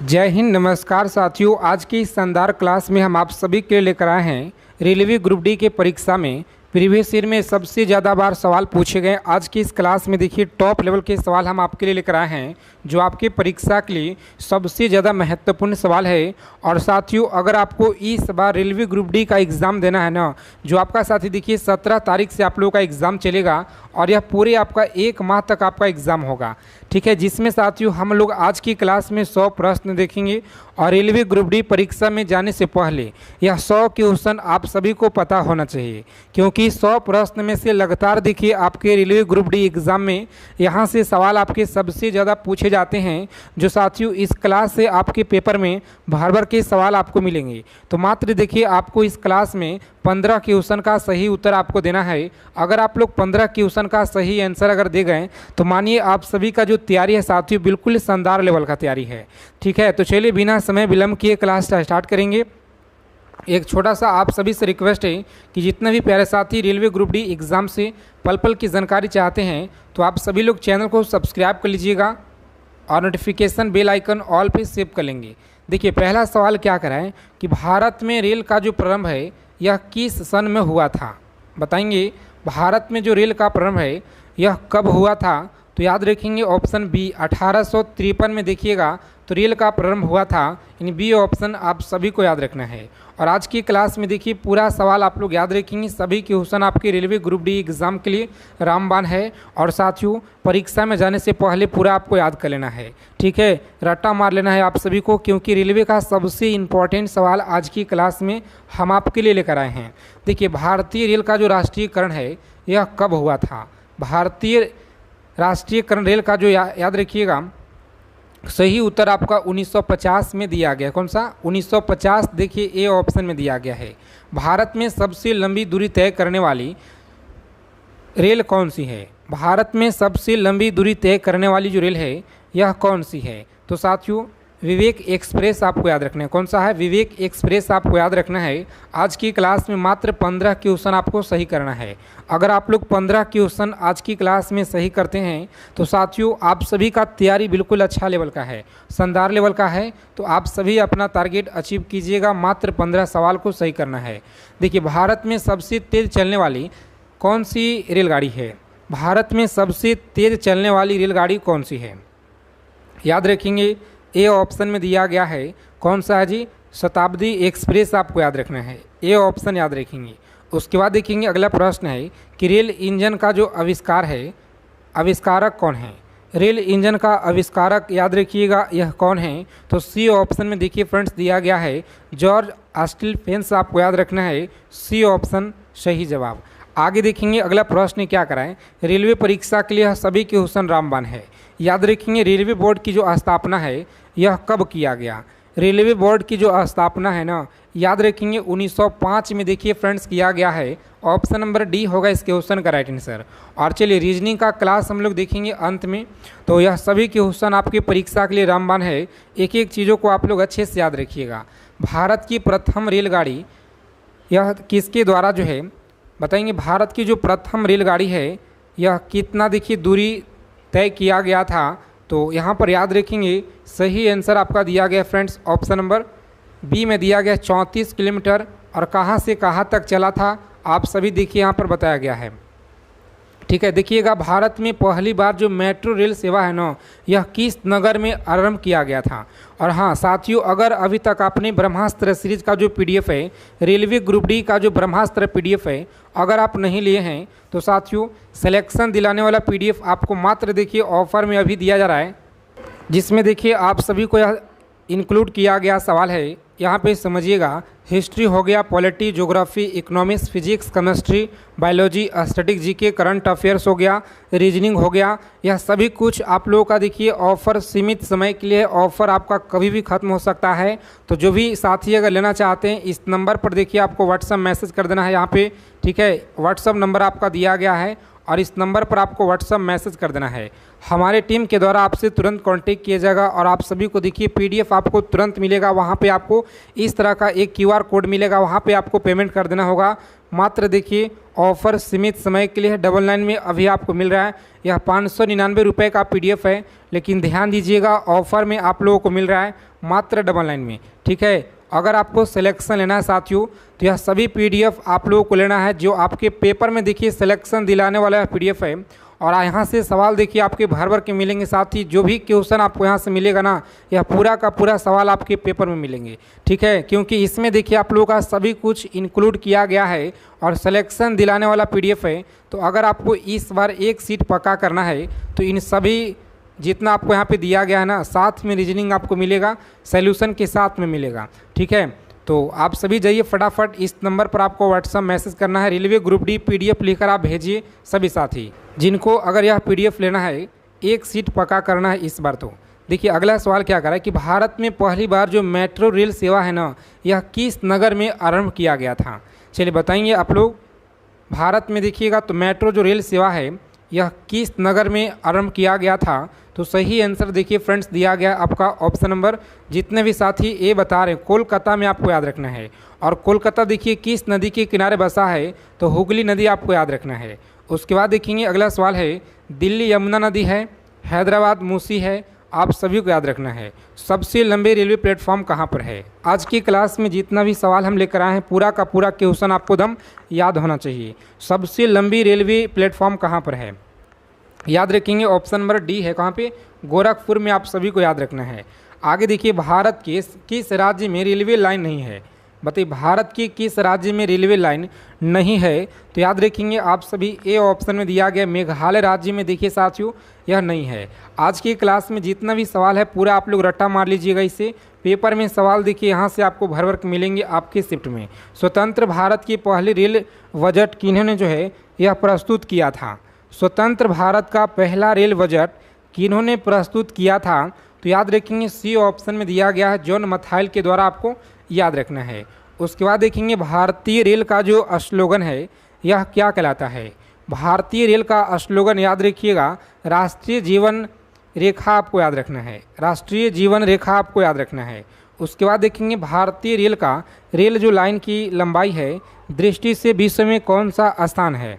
जय हिंद, नमस्कार साथियों। आज की इस शानदार क्लास में हम आप सभी के लिए लेकर आए हैं रेलवे ग्रुप डी के परीक्षा में प्रीवियस ईयर में सबसे ज़्यादा बार सवाल पूछे गए। आज की इस क्लास में देखिए टॉप लेवल के सवाल हम आपके लिए लेकर आए हैं जो आपके परीक्षा के लिए सबसे ज़्यादा महत्वपूर्ण सवाल है। और साथियों, अगर आपको इस बार रेलवे ग्रुप डी का एग्ज़ाम देना है ना, जो आपका साथी देखिए 17 तारीख से आप लोगों का एग्ज़ाम चलेगा और यह पूरे आपका 1 माह तक आपका एग्ज़ाम होगा, ठीक है। जिसमें साथियों हम लोग आज की क्लास में 100 प्रश्न देखेंगे और रेलवे ग्रुप डी परीक्षा में जाने से पहले यह 100 क्वेश्चन आप सभी को पता होना चाहिए, क्योंकि 100 प्रश्न में से लगातार देखिए आपके रेलवे ग्रुप डी एग्ज़ाम में यहाँ से सवाल आपके सबसे ज़्यादा पूछे जाते हैं। जो साथियों इस क्लास से आपके पेपर में भर भर के सवाल आपको मिलेंगे। तो मात्र देखिए आपको इस क्लास में 15 क्वेश्चन का सही उत्तर आपको देना है। अगर आप लोग 15 क्वेश्चन का सही आंसर अगर दे गए तो मानिए आप सभी का जो तैयारी है साथियों बिल्कुल शानदार लेवल का तैयारी है, ठीक है। तो चलिए बिना समय विलंब किए क्लास स्टार्ट करेंगे। एक छोटा सा आप सभी से रिक्वेस्ट है कि जितने भी प्यारे साथी रेलवे ग्रुप डी एग्ज़ाम से पल पल की जानकारी चाहते हैं तो आप सभी लोग चैनल को सब्सक्राइब कर लीजिएगा और नोटिफिकेशन बेल आइकन ऑल पे सेव कर लेंगे। देखिए पहला सवाल क्या कराएं कि भारत में रेल का जो प्रारंभ है यह किस सन में हुआ था। बताएंगे भारत में जो रेल का प्रारंभ है यह कब हुआ था। तो याद रखेंगे ऑप्शन बी 1853 में देखिएगा तो रेल का प्रारंभ हुआ था, यानी बी ऑप्शन आप सभी को याद रखना है। और आज की क्लास में देखिए पूरा सवाल आप लोग याद रखेंगे। सभी क्वेश्चन आपके रेलवे ग्रुप डी एग्ज़ाम के लिए रामबाण है और साथियों परीक्षा में जाने से पहले पूरा आपको याद कर लेना है, ठीक है। रट्टा मार लेना है आप सभी को, क्योंकि रेलवे का सबसे इम्पोर्टेंट सवाल आज की क्लास में हम आपके लिए लेकर आए हैं। देखिए भारतीय रेल का जो राष्ट्रीयकरण है यह कब हुआ था। भारतीय राष्ट्रीयकरण रेल का जो याद रखिएगा सही उत्तर आपका 1950 में दिया गया। कौन सा 1950, देखिए ए ऑप्शन में दिया गया है। भारत में सबसे लंबी दूरी तय करने वाली रेल कौन सी है। भारत में सबसे लंबी दूरी तय करने वाली जो रेल है यह कौन सी है। तो साथियों विवेक एक्सप्रेस आपको याद रखना है। कौन सा है, विवेक एक्सप्रेस आपको याद रखना है। आज की क्लास में मात्र 15 क्वेश्चन आपको सही करना है। अगर आप लोग 15 क्वेश्चन आज की क्लास में सही करते हैं तो साथियों आप सभी का तैयारी बिल्कुल अच्छा लेवल का है, शानदार लेवल का है। तो आप सभी अपना टारगेट अचीव कीजिएगा, मात्र 15 सवाल को सही करना है। देखिए भारत में सबसे तेज़ चलने वाली कौन सी रेलगाड़ी है। भारत में सबसे तेज़ चलने वाली रेलगाड़ी कौन सी है, याद रखेंगे ए ऑप्शन में दिया गया है। कौन सा है जी, शताब्दी एक्सप्रेस आपको याद रखना है, ए ऑप्शन याद रखेंगे। उसके बाद देखेंगे अगला प्रश्न है कि रेल इंजन का जो आविष्कार है आविष्कारक कौन है। रेल इंजन का आविष्कारक याद रखिएगा यह कौन है। तो सी ऑप्शन में देखिए फ्रेंड्स दिया गया है जॉर्ज स्टीफेंस, आपको याद रखना है सी ऑप्शन सही जवाब। आगे देखेंगे अगला प्रश्न क्या कराएं, रेलवे परीक्षा के लिए सभी क्वेश्चन रामबाण है। याद रखेंगे रेलवे बोर्ड की जो स्थापना है यह कब किया गया। रेलवे बोर्ड की जो स्थापना है ना, याद रखेंगे 1905 में देखिए फ्रेंड्स किया गया है। ऑप्शन नंबर डी होगा इस क्वेश्चन का राइट आंसर। और चलिए रीजनिंग का क्लास हम लोग देखेंगे अंत में। तो यह सभी क्वेश्चन आपकी परीक्षा के लिए रामबाण है। एक एक चीज़ों को आप लोग अच्छे से याद रखिएगा। भारत की प्रथम रेलगाड़ी यह किसके द्वारा जो है बताएंगे। भारत की जो प्रथम रेलगाड़ी है यह कितना देखिए दूरी तय किया गया था। तो यहाँ पर याद रखेंगे सही आंसर आपका दिया गया फ्रेंड्स ऑप्शन नंबर बी में दिया गया 34 किलोमीटर। और कहाँ से कहाँ तक चला था आप सभी देखिए यहाँ पर बताया गया है, ठीक है। देखिएगा भारत में पहली बार जो मेट्रो रेल सेवा है ना यह किस नगर में आरंभ किया गया था। और हाँ साथियों, अगर अभी तक आपने ब्रह्मास्त्र सीरीज का जो पीडीएफ है, रेलवे ग्रुप डी का जो ब्रह्मास्त्र पीडीएफ है, अगर आप नहीं लिए हैं तो साथियों सिलेक्शन दिलाने वाला पीडीएफ आपको मात्र देखिए ऑफर में अभी दिया जा रहा है, जिसमें देखिए आप सभी को यह इंक्लूड किया गया सवाल है। यहाँ पे समझिएगा हिस्ट्री हो गया, polity, geography, economics, physics, chemistry, biology, static GK, current affairs हो गया, रीजनिंग हो गया। यह सभी कुछ आप लोगों का देखिए ऑफ़र सीमित समय के लिए, ऑफ़र आपका कभी भी ख़त्म हो सकता है। तो जो भी साथी अगर लेना चाहते हैं इस नंबर पर देखिए आपको व्हाट्सअप मैसेज कर देना है यहाँ पे, ठीक है। व्हाट्सअप नंबर आपका दिया गया है और इस नंबर पर आपको व्हाट्सअप मैसेज कर देना है। हमारे टीम के द्वारा आपसे तुरंत कांटेक्ट किया जाएगा और आप सभी को देखिए पीडीएफ आपको तुरंत मिलेगा। वहाँ पे आपको इस तरह का एक क्यूआर कोड मिलेगा, वहाँ पे आपको पेमेंट कर देना होगा। मात्र देखिए ऑफ़र सीमित समय के लिए है, 99 में अभी आपको मिल रहा है। यह 599 रुपये का पीडीएफ है, लेकिन ध्यान दीजिएगा ऑफ़र में आप लोगों को मिल रहा है मात्र 99 में। ठीक है, अगर आपको सिलेक्शन लेना है साथियों तो यह सभी पीडीएफ आप लोगों को लेना है जो आपके पेपर में देखिए सिलेक्शन दिलाने वाला पीडीएफ है। और यहाँ से सवाल देखिए आपके भर भर के मिलेंगे। साथ ही जो भी क्वेश्चन आपको यहाँ से मिलेगा ना, यह पूरा का पूरा सवाल आपके पेपर में मिलेंगे। ठीक है, क्योंकि इसमें देखिए आप लोगों का सभी कुछ इंक्लूड किया गया है और सिलेक्शन दिलाने वाला पीडीएफ है। तो अगर आपको इस बार एक सीट पक्का करना है तो इन सभी जितना आपको यहाँ पे दिया गया है ना, साथ में रीजनिंग आपको मिलेगा, सॉल्यूशन के साथ में मिलेगा। ठीक है, तो आप सभी जाइए फटाफट, इस नंबर पर आपको व्हाट्सअप मैसेज करना है, रेलवे ग्रुप डी पीडीएफ लिखकर आप भेजिए सभी साथी जिनको अगर यह पीडीएफ लेना है, एक सीट पक्का करना है इस बार। तो देखिए अगला सवाल क्या कर रहा है कि भारत में पहली बार जो मेट्रो रेल सेवा है ना, यह किस नगर में आरंभ किया गया था? चलिए बताएंगे आप लोग। भारत में देखिएगा तो मेट्रो जो रेल सेवा है यह किस नगर में आरंभ किया गया था? तो सही आंसर देखिए फ्रेंड्स दिया गया आपका ऑप्शन नंबर, जितने भी साथी ए बता रहे हैं, कोलकाता में आपको याद रखना है। और कोलकाता देखिए किस नदी के किनारे बसा है? तो हुगली नदी आपको याद रखना है। उसके बाद देखेंगे अगला सवाल है, दिल्ली यमुना नदी है, हैदराबाद मूसी है, आप सभी को याद रखना है। सबसे लंबे रेलवे प्लेटफॉर्म कहाँ पर है? आज की क्लास में जितना भी सवाल हम लेकर आए हैं पूरा का पूरा क्वेश्चन आपको दम याद होना चाहिए। सबसे लंबी रेलवे प्लेटफॉर्म कहाँ पर है? याद रखेंगे ऑप्शन नंबर डी है। कहाँ पे? गोरखपुर में आप सभी को याद रखना है। आगे देखिए भारत के किस राज्य में रेलवे लाइन नहीं है? बताइए भारत के किस राज्य में रेलवे लाइन नहीं है? तो याद रखेंगे आप सभी ए ऑप्शन में दिया गया मेघालय राज्य में देखिए साथियों यह नहीं है। आज की क्लास में जितना भी सवाल है पूरा आप लोग रट्टा मार लीजिएगा, इससे पेपर में सवाल देखिए यहाँ से आपको भर भर के मिलेंगे आपके शिफ्ट में। स्वतंत्र भारत की पहली रेल बजट किन्होंने जो है यह प्रस्तुत किया था? स्वतंत्र भारत का पहला रेल बजट किन्होंने प्रस्तुत किया था? तो याद रखेंगे सी ऑप्शन में दिया गया है, जॉन मथाइल के द्वारा आपको याद रखना है। उसके बाद देखेंगे भारतीय रेल का जो स्लोगन है यह क्या कहलाता है? भारतीय रेल का स्लोगन याद रखिएगा राष्ट्रीय जीवन रेखा आपको याद रखना है, राष्ट्रीय जीवन रेखा आपको याद रखना है। उसके बाद देखेंगे भारतीय रेल का रेल जो लाइन की लंबाई है दृष्टि से विश्व में कौन सा स्थान है?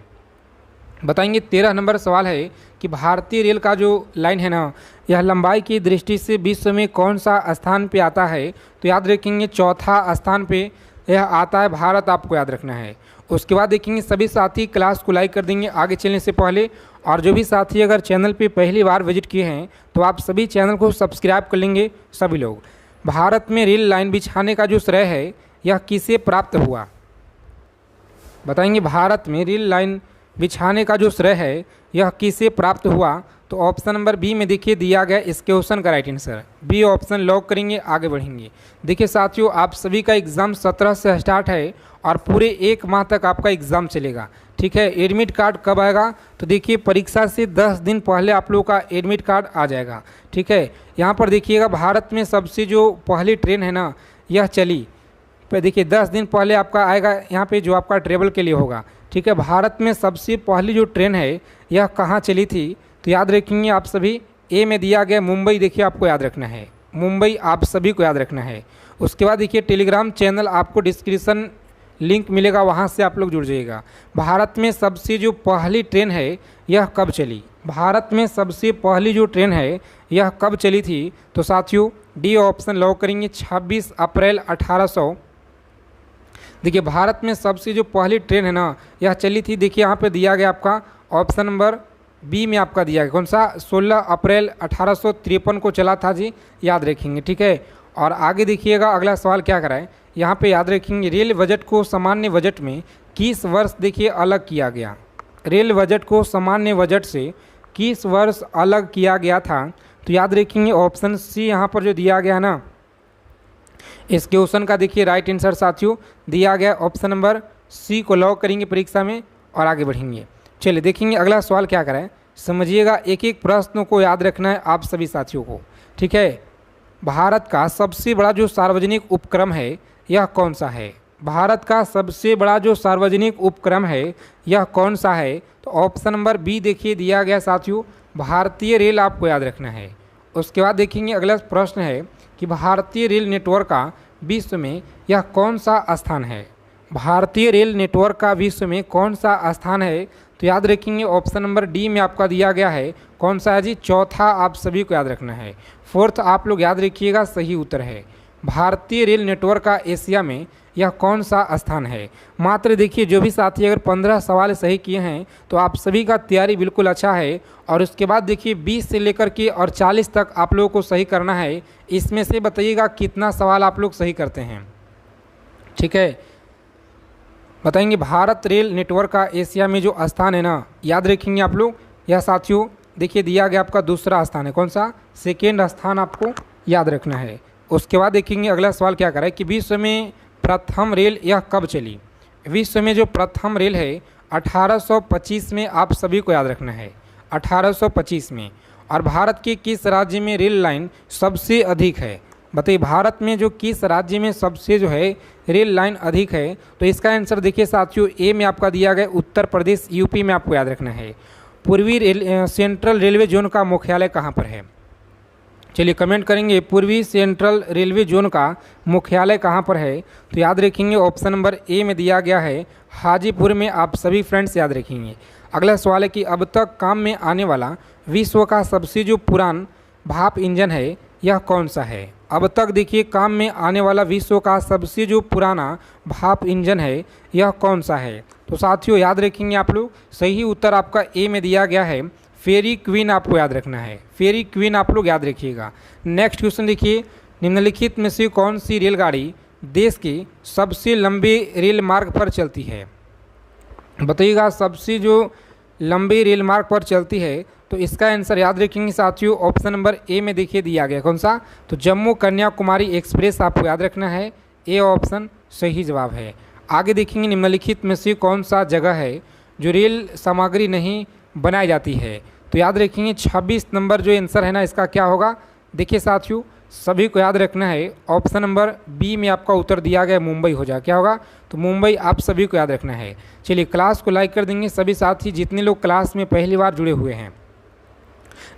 बताएंगे 13 नंबर सवाल है कि भारतीय रेल का जो लाइन है ना यह लंबाई की दृष्टि से विश्व में कौन सा स्थान पे आता है? तो याद रखेंगे चौथा स्थान पे यह आता है, भारत आपको याद रखना है। उसके बाद देखेंगे सभी साथी क्लास को लाइक कर देंगे आगे चलने से पहले, और जो भी साथी अगर चैनल पे पहली बार विजिट किए हैं तो आप सभी चैनल को सब्सक्राइब कर लेंगे सभी लोग। भारत में रेल लाइन बिछाने का जो श्रेय है यह किसे प्राप्त हुआ? बताएंगे भारत में रेल लाइन बिछाने का जो श्रेय है यह किसे प्राप्त हुआ? तो ऑप्शन नंबर बी में देखिए दिया गया इस क्वेश्चन का right answer B option lock करेंगे, आगे बढ़ेंगे। देखिए साथियों आप सभी का एग्ज़ाम 17 से स्टार्ट है और पूरे एक माह तक आपका एग्ज़ाम चलेगा। ठीक है, एडमिट कार्ड कब आएगा? तो देखिए परीक्षा से 10 दिन पहले आप लोगों का एडमिट कार्ड आ जाएगा। ठीक है, यहाँ पर देखिएगा भारत में सबसे जो पहली ट्रेन है ना यह चली, पर देखिए 10 दिन पहले आपका आएगा यहाँ पे जो आपका ट्रेवल के लिए होगा। ठीक है, भारत में सबसे पहली जो ट्रेन है यह कहाँ चली थी? तो याद रखेंगे आप सभी ए में दिया गया मुंबई, देखिए आपको याद रखना है, मुंबई आप सभी को याद रखना है। उसके बाद देखिए टेलीग्राम चैनल आपको डिस्क्रिप्शन लिंक मिलेगा, वहाँ से आप लोग जुड़ जाइएगा। भारत में सबसे जो पहली ट्रेन है यह कब चली? भारत में सबसे पहली जो ट्रेन है यह कब चली थी? तो साथियों डी ऑप्शन लॉक करेंगे 26 अप्रैल 1800। देखिए भारत में सबसे जो पहली ट्रेन है ना यह चली थी, देखिए यहाँ पे दिया गया आपका ऑप्शन नंबर बी में आपका दिया गया कौन सा? 16 अप्रैल 1853 को चला था जी, याद रखेंगे। ठीक है, और आगे देखिएगा अगला सवाल क्या कराए यहाँ पे याद रखेंगे रेल बजट को सामान्य बजट में किस वर्ष देखिए अलग किया गया? रेल बजट को सामान्य बजट से किस वर्ष अलग किया गया था? तो याद रखेंगे ऑप्शन सी यहाँ पर जो दिया गया ना इस क्वेश्चन का देखिए राइट आंसर साथियों दिया गया ऑप्शन नंबर सी को लॉक करेंगे परीक्षा में और आगे बढ़ेंगे। चलिए देखेंगे अगला सवाल क्या कराए, समझिएगा एक एक प्रश्नों को याद रखना है आप सभी साथियों को। ठीक है, भारत का सबसे बड़ा जो सार्वजनिक उपक्रम है यह कौन सा है? भारत का सबसे बड़ा जो सार्वजनिक उपक्रम है यह कौन सा है? तो ऑप्शन नंबर बी देखिए दिया गया साथियों, भारतीय रेल आपको याद रखना है। उसके बाद देखेंगे अगला प्रश्न है कि भारतीय रेल नेटवर्क का विश्व में यह कौन सा स्थान है? भारतीय रेल नेटवर्क का विश्व में कौन सा स्थान है? तो याद रखेंगे ऑप्शन नंबर डी में आपका दिया गया है, कौन सा है जी? चौथा आप सभी को याद रखना है। फोर्थ आप लोग याद रखिएगा, सही उत्तर है भारतीय रेल नेटवर्क का एशिया में यह कौन सा स्थान है। मात्र देखिए जो भी साथी अगर 15 सवाल सही किए हैं तो आप सभी का तैयारी बिल्कुल अच्छा है। और उसके बाद देखिए 20 से लेकर के और 40 तक आप लोगों को सही करना है। इसमें से बताइएगा कितना सवाल आप लोग सही करते हैं, ठीक है? बताएंगे भारत रेल नेटवर्क का एशिया में जो स्थान है ना, याद रखेंगे आप लोग। यह साथियों देखिए दिया गया आपका दूसरा स्थान है, कौन सा? सेकेंड स्थान आपको याद रखना है। उसके बाद देखेंगे अगला सवाल क्या कर रहा है कि विश्व में प्रथम रेल यह कब चली? विश्व में जो प्रथम रेल है 1825 में आप सभी को याद रखना है, 1825 में। और भारत के किस राज्य में रेल लाइन सबसे अधिक है? बताइए भारत में जो किस राज्य में सबसे जो है रेल लाइन अधिक है? तो इसका आंसर देखिए साथियों ए में आपका दिया गया उत्तर प्रदेश, यूपी में आपको याद रखना है। पूर्वी सेंट्रल रेलवे जोन का मुख्यालय कहाँ पर है? चलिए कमेंट करेंगे पूर्वी सेंट्रल रेलवे जोन का मुख्यालय कहाँ पर है? तो याद रखेंगे ऑप्शन नंबर ए में दिया गया है हाजीपुर में, आप सभी फ्रेंड्स याद रखेंगे। अगला सवाल है कि अब तक काम में आने वाला विश्व का सबसे जो पुरान भाप इंजन है यह कौन सा है? अब तक देखिए काम में आने वाला विश्व का सबसे जो पुराना भाप इंजन है यह कौन सा है? तो साथियों याद रखेंगे आप लोग, सही उत्तर आपका ए में दिया गया है फेरी क्वीन, आपको याद रखना है, फेरी क्वीन आप लोग याद रखिएगा। नेक्स्ट क्वेश्चन देखिए, निम्नलिखित में से कौन सी रेलगाड़ी देश के सबसे लंबे रेल मार्ग पर चलती है? बताइएगा सबसे जो लंबे रेल मार्ग पर चलती है। तो इसका आंसर याद रखेंगे साथियों ऑप्शन नंबर ए में देखिए दिया गया, कौन सा? तो जम्मू कन्याकुमारी एक्सप्रेस आपको याद रखना है, ए ऑप्शन सही जवाब है। आगे देखेंगे निम्नलिखित में से कौन सा जगह है जो रेल सामग्री नहीं बनाई जाती है? तो याद रखेंगे 26 नंबर जो आंसर है ना इसका क्या होगा? देखिए साथियों सभी को याद रखना है, ऑप्शन नंबर बी में आपका उत्तर दिया गया मुंबई हो जाए, क्या होगा? तो मुंबई आप सभी को याद रखना है। चलिए क्लास को लाइक कर देंगे सभी साथी जितने लोग क्लास में पहली बार जुड़े हुए हैं।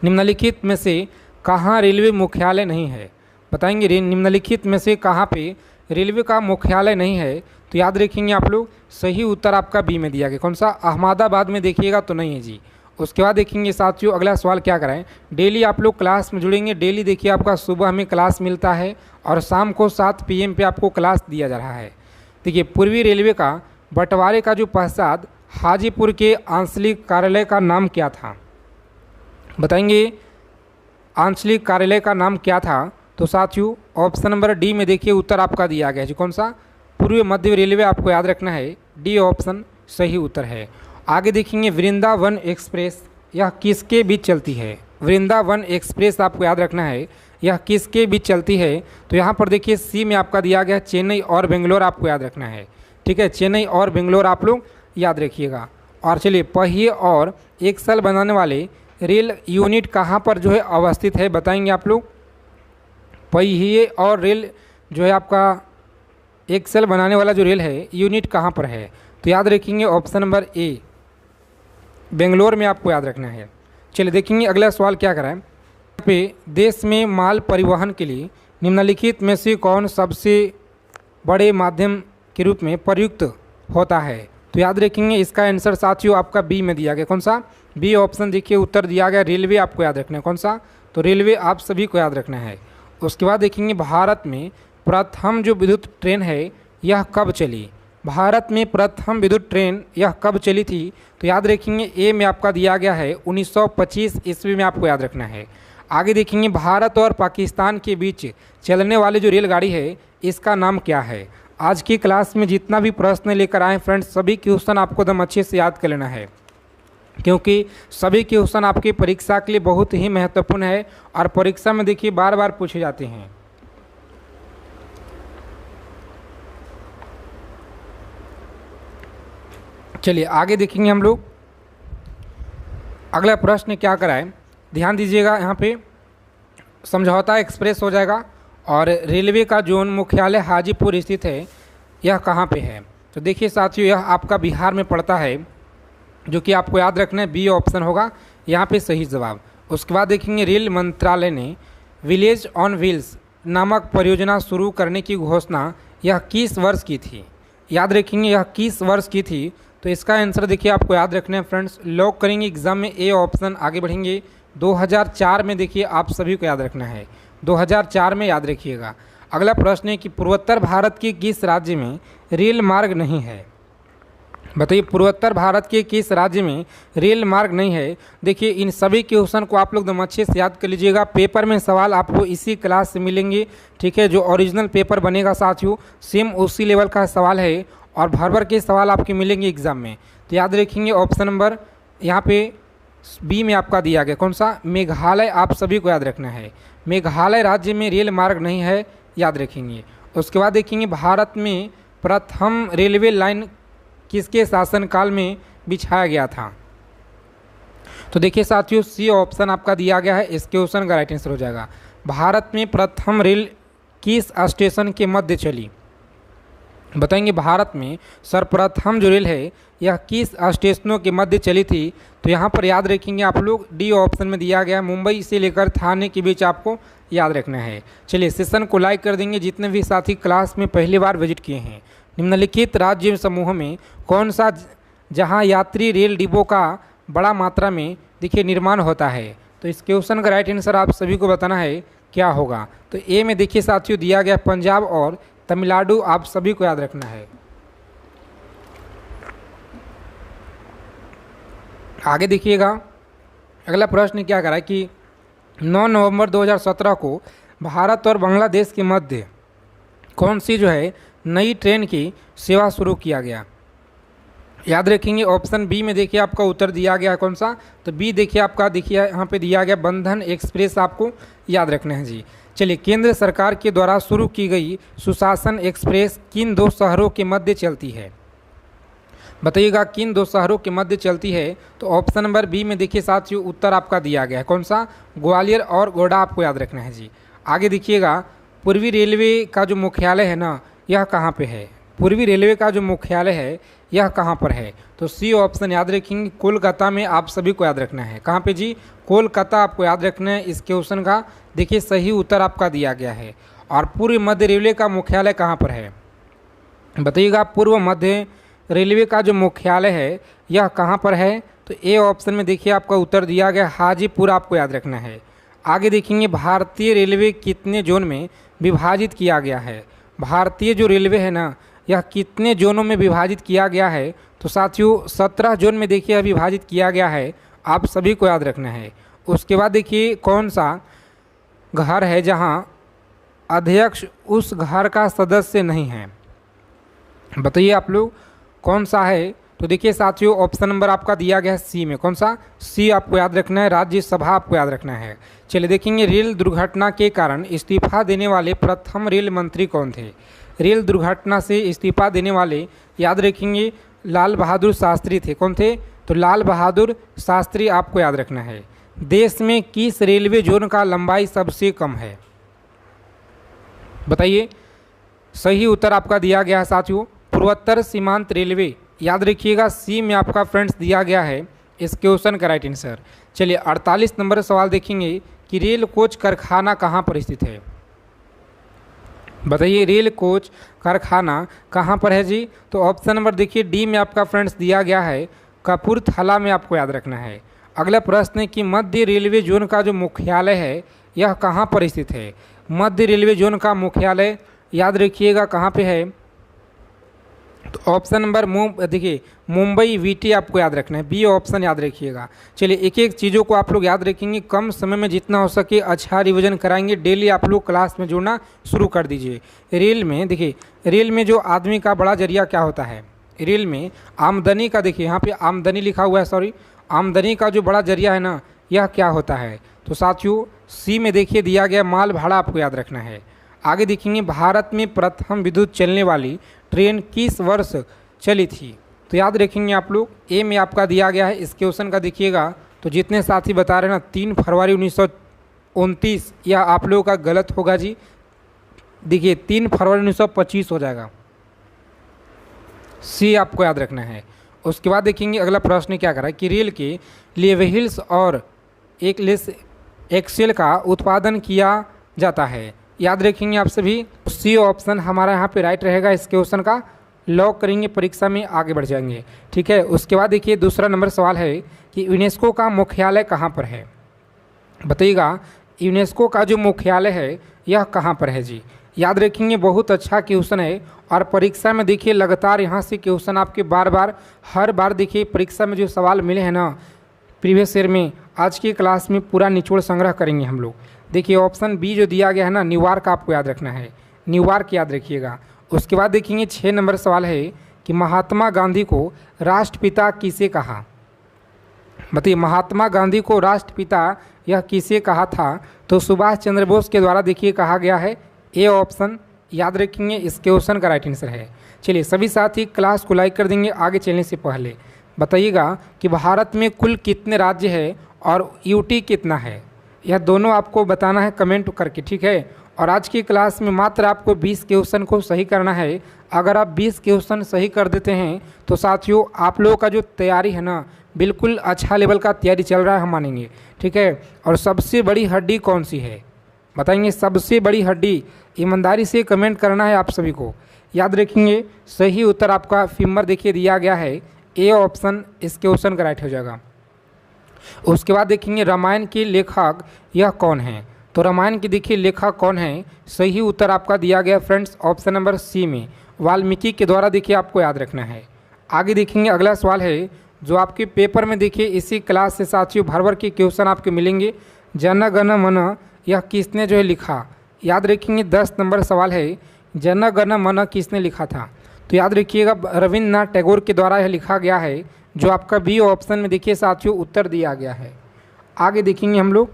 निम्नलिखित में से कहाँ रेलवे मुख्यालय नहीं है? बताएंगे निम्नलिखित में से कहाँ पे रेलवे का मुख्यालय नहीं है? तो याद रखेंगे आप लोग, सही उत्तर आपका बी में दिया गया, कौन सा? अहमदाबाद में देखिएगा तो नहीं है जी। उसके बाद देखेंगे साथियों अगला सवाल क्या कराएं, डेली आप लोग क्लास में जुड़ेंगे। डेली देखिए आपका सुबह में क्लास मिलता है और शाम को 7 PM पे आपको क्लास दिया जा रहा है। देखिए पूर्वी रेलवे का बंटवारे का जो पश्चात हाजीपुर के आंचलिक कार्यालय का नाम क्या था? बताएंगे आंचलिक कार्यालय का नाम क्या था? तो साथियों ऑप्शन नंबर डी में देखिए उत्तर आपका दिया गया है जी, कौन सा? पूर्वी मध्य रेलवे आपको याद रखना है, डी ऑप्शन सही उत्तर है। आगे देखेंगे वृंदावन एक्सप्रेस यह किसके बीच चलती है? वृंदावन एक्सप्रेस आपको याद रखना है, यह किसके बीच चलती है? तो यहाँ पर देखिए सी में आपका दिया गया चेन्नई और बेंगलोर आपको याद रखना है, ठीक है? चेन्नई और बेंगलोर आप लोग याद रखिएगा। और चलिए पहिए और एक्सल बनाने वाले रेल यूनिट कहाँ पर जो है अवस्थित है? बताएंगे आप लोग। पहिए और रेल जो है आपका एक्सल बनाने वाला जो रेल है यूनिट कहाँ पर है? तो याद रखेंगे ऑप्शन नंबर ए बेंगलोर में आपको याद रखना है। चलिए देखेंगे अगला सवाल क्या कराएं। यहाँ पे देश में माल परिवहन के लिए निम्नलिखित में से कौन सबसे बड़े माध्यम के रूप में प्रयुक्त होता है? तो याद रखेंगे इसका आंसर साथियों आपका बी में दिया गया, कौन सा? बी ऑप्शन देखिए उत्तर दिया गया रेलवे आपको याद रखना है, कौन सा? तो रेलवे आप सभी को याद रखना है। उसके बाद देखेंगे भारत में प्रथम जो विद्युत ट्रेन है यह कब चली? भारत में प्रथम विद्युत ट्रेन यह कब चली थी? तो याद रखेंगे ए में आपका दिया गया है 1925 ईस्वी में आपको याद रखना है। आगे देखेंगे भारत और पाकिस्तान के बीच चलने वाली जो रेलगाड़ी है इसका नाम क्या है? आज की क्लास में जितना भी प्रश्न लेकर आए फ्रेंड्स सभी क्वेश्चन आपको एकदम अच्छे से याद कर लेना है, क्योंकि सभी क्वेश्चन आपकी परीक्षा के लिए बहुत ही महत्वपूर्ण है और परीक्षा में देखिए बार बार पूछे जाते हैं। चलिए आगे देखेंगे हम लोग। अगला प्रश्न क्या कराएं, ध्यान दीजिएगा। यहाँ पे समझौता एक्सप्रेस हो जाएगा और रेलवे का जोन मुख्यालय हाजीपुर स्थित है। यह कहाँ पे है? तो देखिए साथियों, यह आपका बिहार में पड़ता है, जो कि आपको याद रखना है, बी ऑप्शन होगा यहाँ पे सही जवाब। उसके बाद देखेंगे रेल मंत्रालय ने विलेज ऑन व्हील्स नामक परियोजना शुरू करने की घोषणा यह किस वर्ष की थी? याद रखेंगे यह किस वर्ष की थी? तो इसका आंसर देखिए आपको याद रखना है फ्रेंड्स, लॉक करेंगे एग्जाम में ए ऑप्शन। आगे बढ़ेंगे 2004 में, देखिए आप सभी को याद रखना है 2004 में, याद रखिएगा। अगला प्रश्न है कि पूर्वोत्तर भारत के किस राज्य में रेल मार्ग नहीं है? बताइए पूर्वोत्तर भारत के किस राज्य में रेल मार्ग नहीं है? देखिए इन सभी क्वेश्चन को आप लोग एकदम अच्छे से याद कर लीजिएगा, पेपर में सवाल आपको इसी क्लास से मिलेंगे, ठीक है। जो ओरिजिनल पेपर बनेगा साथियों, सेम उसी लेवल का सवाल है और भर भर के सवाल आपके मिलेंगे एग्जाम में। तो याद रखेंगे ऑप्शन नंबर यहाँ पे बी में आपका दिया गया, कौन सा? मेघालय। आप सभी को याद रखना है, मेघालय राज्य में रेल मार्ग नहीं है, याद रखेंगे। उसके बाद देखेंगे भारत में प्रथम रेलवे लाइन किसके शासनकाल में बिछाया गया था? तो देखिए साथियों, सी ऑप्शन आपका दिया गया है, इस क्वेश्चन का राइट आंसर हो जाएगा। भारत में प्रथम रेल किस स्टेशन के मध्य चली? बताएंगे भारत में सर्वप्रथम जो रेल है यह किस स्टेशनों के मध्य चली थी? तो यहाँ पर याद रखेंगे आप लोग, डी ऑप्शन में दिया गया, मुंबई से लेकर थाने के बीच आपको याद रखना है। चलिए सेशन को लाइक कर देंगे जितने भी साथी क्लास में पहली बार विजिट किए हैं। निम्नलिखित राज्य समूह में कौन सा जहां यात्री रेल डिब्बों का बड़ा मात्रा में देखिए निर्माण होता है? तो इस क्वेश्चन का राइट आंसर आप सभी को बताना है क्या होगा। तो ए में देखिए साथियों दिया गया पंजाब और तमिलनाडु, आप सभी को याद रखना है। आगे देखिएगा, अगला प्रश्न क्या करा है कि 9 नवंबर 2017 को भारत और बांग्लादेश के मध्य कौन सी जो है नई ट्रेन की सेवा शुरू किया गया? याद रखेंगे ऑप्शन बी में देखिए आपका उत्तर दिया गया है, कौन सा? तो बी देखिए आपका, देखिए यहाँ पे दिया गया बंधन एक्सप्रेस, आपको याद रखना है जी। चलिए केंद्र सरकार के द्वारा शुरू की गई सुशासन एक्सप्रेस किन दो शहरों के मध्य चलती है? बताइएगा किन दो शहरों के मध्य चलती है? तो ऑप्शन नंबर बी में देखिए साथियों उत्तर आपका दिया गया है, कौन सा? ग्वालियर और गोंडा, आपको याद रखना है जी। आगे देखिएगा, पूर्वी रेलवे का जो मुख्यालय है ना, यह कहाँ पे है? पूर्वी रेलवे का जो मुख्यालय है यह कहाँ पर है? तो सी ऑप्शन याद रखेंगे, कोलकाता में, आप सभी को याद रखना है। कहाँ पे जी? कोलकाता, आपको याद रखना है। इस क्वेश्चन का देखिए सही उत्तर आपका दिया गया है। और पूर्व मध्य रेलवे का मुख्यालय कहाँ पर है? बताइएगा पूर्व मध्य रेलवे का जो मुख्यालय है यह कहाँ पर है? तो ए ऑप्शन में देखिए आपका उत्तर दिया गया हाजीपुर, आपको याद रखना है। आगे देखेंगे भारतीय रेलवे कितने जोन में विभाजित किया गया है? भारतीय जो रेलवे है ना, यह कितने जोनों में विभाजित किया गया है? तो साथियों 17 जोन में देखिए विभाजित किया गया है, आप सभी को याद रखना है। उसके बाद देखिए कौन सा घर है जहां अध्यक्ष उस घर का सदस्य नहीं है? बताइए आप लोग कौन सा है? तो देखिए साथियों ऑप्शन नंबर आपका दिया गया है सी में, कौन सा? सी आपको याद रखना है, राज्यसभा आपको याद रखना है। चलिए देखेंगे रेल दुर्घटना के कारण इस्तीफा देने वाले प्रथम रेल मंत्री कौन थे? रेल दुर्घटना से इस्तीफा देने वाले याद रखेंगे लाल बहादुर शास्त्री थे। कौन थे? तो लाल बहादुर शास्त्री, आपको याद रखना है। देश में किस रेलवे जोन का लंबाई सबसे कम है? बताइए, सही उत्तर आपका दिया गया है साथियों पूर्वोत्तर सीमांत रेलवे, याद रखिएगा सी में आपका फ्रेंड्स दिया गया है इस क्वेश्चन का राइट आंसर। चलिए 48 नंबर सवाल देखेंगे कि रेल कोच कारखाना कहाँ पर स्थित है? बताइए रेल कोच कारखाना कहाँ पर है जी? तो ऑप्शन नंबर देखिए डी में आपका फ्रेंड्स दिया गया है कपूरथला में, आपको याद रखना है। अगला प्रश्न है कि मध्य रेलवे जोन का जो मुख्यालय है यह कहाँ पर स्थित है? मध्य रेलवे जोन का मुख्यालय याद रखिएगा कहाँ पे है? तो ऑप्शन नंबर देखिए मुंबई वीटी, आपको याद रखना है। बी ऑप्शन याद रखिएगा। चलिए एक एक चीज़ों को आप लोग याद रखेंगे, कम समय में जितना हो सके अच्छा रिवीजन कराएंगे। डेली आप लोग क्लास में जुड़ना शुरू कर दीजिए। रेल में देखिए, रेल में जो आदमी का बड़ा जरिया क्या होता है? रेल में आमदनी का, देखिए यहाँ पे आमदनी लिखा हुआ है, सॉरी, आमदनी का जो बड़ा जरिया है ना, यह क्या होता है? तो साथियों सी में देखिए दिया गया माल भाड़ा, आपको याद रखना है। आगे देखेंगे भारत में प्रथम विद्युत चलने वाली ट्रेन किस वर्ष चली थी? तो याद रखेंगे आप लोग ए में आपका दिया गया है। इस क्वेश्चन का देखिएगा तो जितने साथी बता रहे हैं ना 3 फरवरी 1929, यह आप लोगों का गलत होगा जी। देखिए 3 फरवरी 1925 हो जाएगा। सी आपको याद रखना है। उसके बाद देखेंगे अगला प्रश्न क्या करा कि रेल के लिए व्हील्स और एक लेस एक्सेल का उत्पादन किया जाता है। याद रखेंगे आप सभी, सी ऑप्शन हमारा यहाँ पे राइट रहेगा। इस क्वेश्चन का लॉक करेंगे, परीक्षा में आगे बढ़ जाएंगे। ठीक है। उसके बाद देखिए दूसरा नंबर सवाल है कि यूनेस्को का मुख्यालय कहाँ पर है। बताइएगा यूनेस्को का जो मुख्यालय है यह कहाँ पर है जी। याद रखेंगे, बहुत अच्छा क्वेश्चन है और परीक्षा में देखिए लगातार यहाँ से क्वेश्चन आपके हर बार देखिए परीक्षा में जो सवाल मिले हैं ना प्रीवियस ईयर में, आज की क्लास में पूरा निचोड़ संग्रह करेंगे हम लोग। देखिए ऑप्शन बी जो दिया गया है ना, न्यूयॉर्क आपको याद रखना है, न्यूयॉर्क याद रखिएगा। उसके बाद देखेंगे 6 नंबर सवाल है कि महात्मा गांधी को राष्ट्रपिता किसे कहा। बताइए महात्मा गांधी को राष्ट्रपिता यह किसे कहा था, तो सुभाष चंद्र बोस के द्वारा देखिए कहा गया है। ए ऑप्शन याद रखेंगे इस क्वेश्चन का राइट आंसर है। चलिए सभी साथी क्लास को लाइक कर देंगे आगे चलने से पहले। बताइएगा कि भारत में कुल कितने राज्य है और यूटी कितना है, यह दोनों आपको बताना है कमेंट करके। ठीक है। और आज की क्लास में मात्र आपको 20 क्वेश्चन को सही करना है। अगर आप 20 क्वेश्चन सही कर देते हैं तो साथियों आप लोगों का जो तैयारी है ना बिल्कुल अच्छा लेवल का तैयारी चल रहा है, हम मानेंगे। ठीक है। और सबसे बड़ी हड्डी कौन सी है बताएंगे, सबसे बड़ी हड्डी। ईमानदारी से कमेंट करना है आप सभी को। याद रखेंगे सही उत्तर आपका फीमर देखिए दिया गया है। ए ऑप्शन इस क्वेश्चन का राइट हो जाएगा। उसके बाद देखेंगे रामायण के लेखक यह कौन है, तो रामायण की देखिए लेखक कौन है, सही उत्तर आपका दिया गया फ्रेंड्स ऑप्शन नंबर सी में, वाल्मीकि के द्वारा देखिए आपको याद रखना है। आगे देखेंगे अगला सवाल है जो आपके पेपर में देखिए इसी क्लास से साथियों भर भर के क्वेश्चन आपके मिलेंगे। जन गण मन यह किसने जो है लिखा। याद रखेंगे 10 नंबर सवाल है, जन गण मन किसने लिखा था, तो याद रखिएगा रविन्द्रनाथ टैगोर के द्वारा यह लिखा गया है, जो आपका बी ऑप्शन में देखिए साथियों उत्तर दिया गया है। आगे देखेंगे हम लोग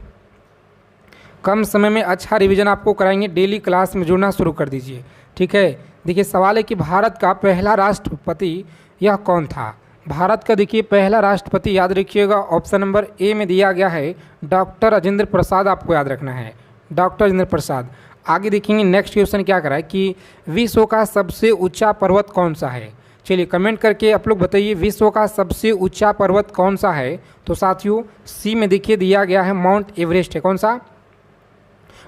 कम समय में अच्छा रिवीजन आपको कराएंगे, डेली क्लास में जुड़ना शुरू कर दीजिए। ठीक है। देखिए सवाल है कि भारत का पहला राष्ट्रपति यह कौन था। भारत का देखिए पहला राष्ट्रपति याद रखिएगा ऑप्शन नंबर ए में दिया गया है, डॉक्टर राजेंद्र प्रसाद आपको याद रखना है, डॉक्टर राजेंद्र प्रसाद। आगे देखेंगे नेक्स्ट क्वेश्चन क्या करा है कि विश्व का सबसे ऊंचा पर्वत कौन सा है। चलिए कमेंट करके आप लोग बताइए विश्व का सबसे ऊंचा पर्वत कौन सा है, तो साथियों सी में देखिए दिया गया है माउंट एवरेस्ट है। कौन सा,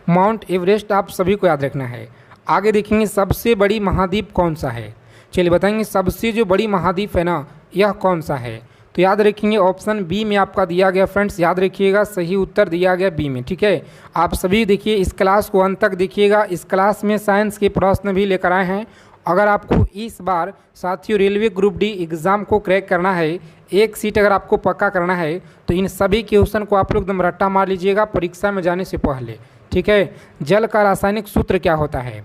माउंट एवरेस्ट आप सभी को याद रखना है। आगे देखेंगे सबसे बड़ी महाद्वीप कौन सा है। चलिए बताएंगे सबसे जो बड़ी महाद्वीप है ना यह कौन सा है, तो याद रखेंगे ऑप्शन बी में आपका दिया गया फ्रेंड्स, याद रखिएगा सही उत्तर दिया गया बी में। ठीक है। आप सभी देखिए इस क्लास को अंत तक देखिएगा, इस क्लास में साइंस के प्रश्न भी लेकर आए हैं। अगर आपको इस बार साथियों रेलवे ग्रुप डी एग्ज़ाम को क्रैक करना है, एक सीट अगर आपको पक्का करना है, तो इन सभी क्वेश्चन को आप लोग एकदम रट्टा मार लीजिएगा परीक्षा में जाने से पहले। ठीक है। जल का रासायनिक सूत्र क्या होता है,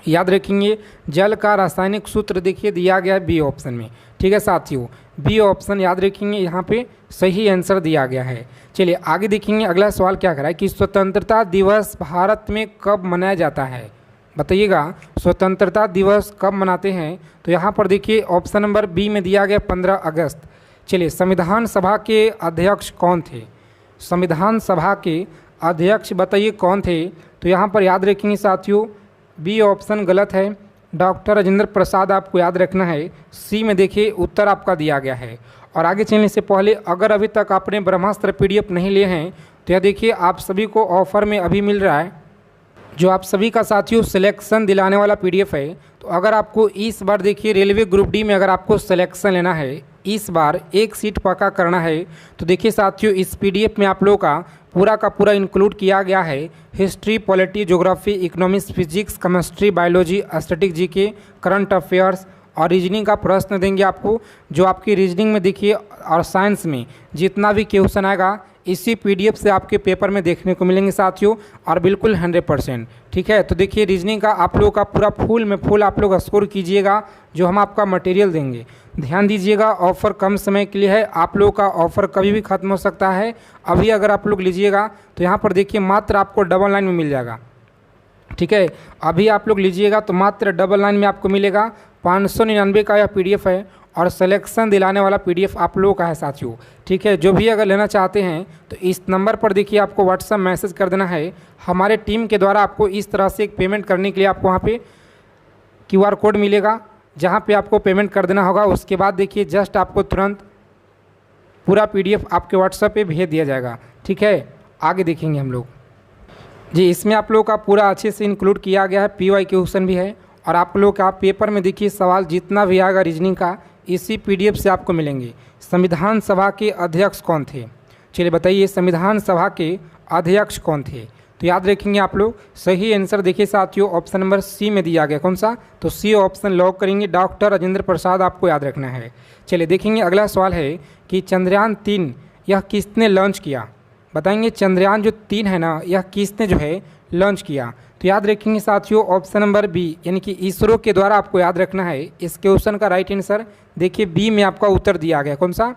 याद रखेंगे जल का रासायनिक सूत्र देखिए दिया गया है बी ऑप्शन में। ठीक है साथियों, बी ऑप्शन याद रखेंगे, यहाँ पे सही आंसर दिया गया है। चलिए आगे देखेंगे अगला सवाल क्या करा है कि स्वतंत्रता दिवस भारत में कब मनाया जाता है। बताइएगा स्वतंत्रता दिवस कब मनाते हैं, तो यहाँ पर देखिए ऑप्शन नंबर बी में दिया गया 15 अगस्त। चलिए संविधान सभा के अध्यक्ष कौन थे, संविधान सभा के अध्यक्ष बताइए कौन थे, तो यहाँ पर याद रखेंगे साथियों बी ऑप्शन गलत है, डॉक्टर राजेंद्र प्रसाद आपको याद रखना है। सी में देखिए उत्तर आपका दिया गया है। और आगे चलने से पहले अगर अभी तक आपने ब्रह्मास्त्र पीडीएफ नहीं लिए हैं तो यह देखिए आप सभी को ऑफर में अभी मिल रहा है, जो आप सभी का साथियों सिलेक्शन दिलाने वाला पीडीएफ है। तो अगर आपको इस बार देखिए रेलवे ग्रुप डी में अगर आपको सिलेक्शन लेना है, इस बार एक सीट पक्का करना है, तो देखिए साथियों इस पीडीएफ में आप लोगों का पूरा इंक्लूड किया गया है history, polity, geography, economics, physics, chemistry, biology, static GK, current affairs और रीजनिंग का प्रश्न देंगे आपको, जो आपकी रीजनिंग में देखिए और साइंस में जितना भी क्वेश्चन आएगा इसी पीडीएफ से आपके पेपर में देखने को मिलेंगे साथियों, और बिल्कुल 100%। ठीक है। तो देखिए रीजनिंग का आप लोगों का पूरा फुल में फुल आप लोग स्कोर कीजिएगा, जो हम आपका मटेरियल देंगे। ध्यान दीजिएगा ऑफ़र कम समय के लिए है, आप लोगों का ऑफ़र कभी भी ख़त्म हो सकता है। अभी अगर आप लोग लीजिएगा तो यहाँ पर देखिए मात्र आपको डबल लाइन में मिल जाएगा। ठीक है। अभी आप लोग लीजिएगा तो मात्र डबल लाइन में आपको मिलेगा। 599 का यह पीडीएफ है और सिलेक्शन दिलाने वाला पीडीएफ आप लोगों का है साथियों। ठीक है। जो भी अगर लेना चाहते हैं तो इस नंबर पर देखिए आपको व्हाट्सएप मैसेज कर देना है, हमारे टीम के द्वारा आपको इस तरह से एक पेमेंट करने के लिए आपको वहाँ पे QR कोड मिलेगा, जहाँ पे आपको पेमेंट कर देना होगा। उसके बाद देखिए जस्ट आपको तुरंत पूरा PDF आपके व्हाट्सएप पे भेज दिया जाएगा। ठीक है, आगे देखेंगे हम लोग जी। इसमें आप लोगों का पूरा अच्छे से इंक्लूड किया गया है, PY क्वेश्चन भी है, और आप लोग का पेपर में देखिए सवाल जितना भी आएगा रीजनिंग का इसी PDF से आपको मिलेंगे। संविधान सभा के अध्यक्ष कौन थे? चलिए बताइए, संविधान सभा के अध्यक्ष कौन थे? तो याद रखेंगे आप लोग। सही आंसर देखिए साथियों ऑप्शन नंबर C में दिया गया। कौन सा? तो C ऑप्शन लॉक करेंगे। डॉक्टर राजेंद्र प्रसाद आपको याद रखना है। चलिए देखेंगे अगला सवाल है कि चंद्रयान 3 यह किसने लॉन्च किया? बताएंगे चंद्रयान जो 3 है ना, यह किसने जो है लॉन्च किया? तो याद रखेंगे साथियों ऑप्शन नंबर B यानी कि इसरो के द्वारा आपको याद रखना है। इस क्वेश्चन का राइट आंसर देखिए B में आपका उत्तर दिया गया। कौन सा?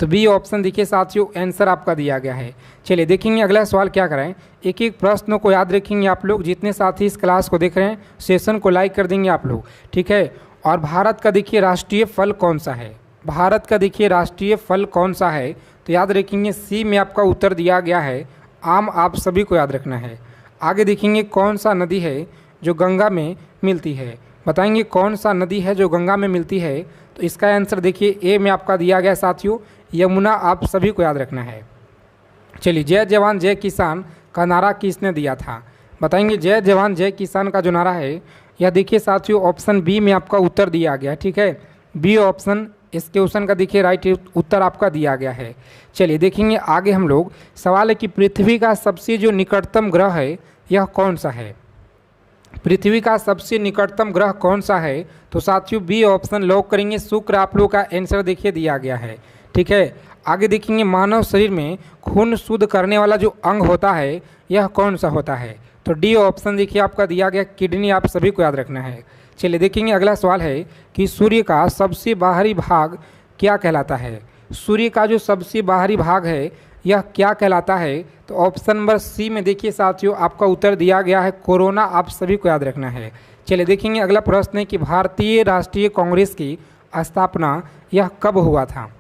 तो B ऑप्शन देखिए साथियों आंसर आपका दिया गया है। चलिए देखेंगे अगला सवाल क्या कराएं। एक एक प्रश्नों को याद रखेंगे आप लोग। जितने साथी इस क्लास को देख रहे हैं सेशन को लाइक कर देंगे आप लोग। ठीक है, और भारत का देखिए राष्ट्रीय फल कौन सा है? भारत का देखिए राष्ट्रीय फल कौन सा है? तो याद रखेंगे C में आपका उत्तर दिया गया है आम। आप सभी को याद रखना है। आगे देखेंगे कौन सा नदी है जो गंगा में मिलती है? बताएंगे कौन सा नदी है जो गंगा में मिलती है? तो इसका आंसर देखिए A में आपका दिया गया साथियों यमुना। आप सभी को याद रखना है। चलिए जय जवान जय किसान का नारा किसने दिया था? बताएंगे जय जवान जय किसान का जो नारा है यह देखिए साथियों ऑप्शन B में आपका उत्तर दिया गया। ठीक है, B ऑप्शन इस क्वेश्चन का देखिए राइट उत्तर आपका दिया गया है। चलिए देखेंगे आगे हम लोग। सवाल है कि पृथ्वी का सबसे जो निकटतम ग्रह है यह कौन सा है? पृथ्वी का सबसे निकटतम ग्रह कौन सा है? तो साथियों B ऑप्शन लॉक करेंगे। शुक्र आप लोग का आंसर देखिए दिया गया है। ठीक है, आगे देखेंगे मानव शरीर में खून शुद्ध करने वाला जो अंग होता है यह कौन सा होता है? तो D ऑप्शन देखिए आपका दिया गया किडनी। आप सभी को याद रखना है। चलिए देखेंगे अगला सवाल है कि सूर्य का सबसे बाहरी भाग क्या कहलाता है? सूर्य का जो सबसे बाहरी भाग है यह क्या कहलाता है? तो ऑप्शन नंबर C में देखिए साथियों आपका उत्तर दिया गया है कोरोना। आप सभी को याद रखना है। चलिए देखेंगे अगला प्रश्न है कि भारतीय राष्ट्रीय कांग्रेस की स्थापना यह कब हुआ था?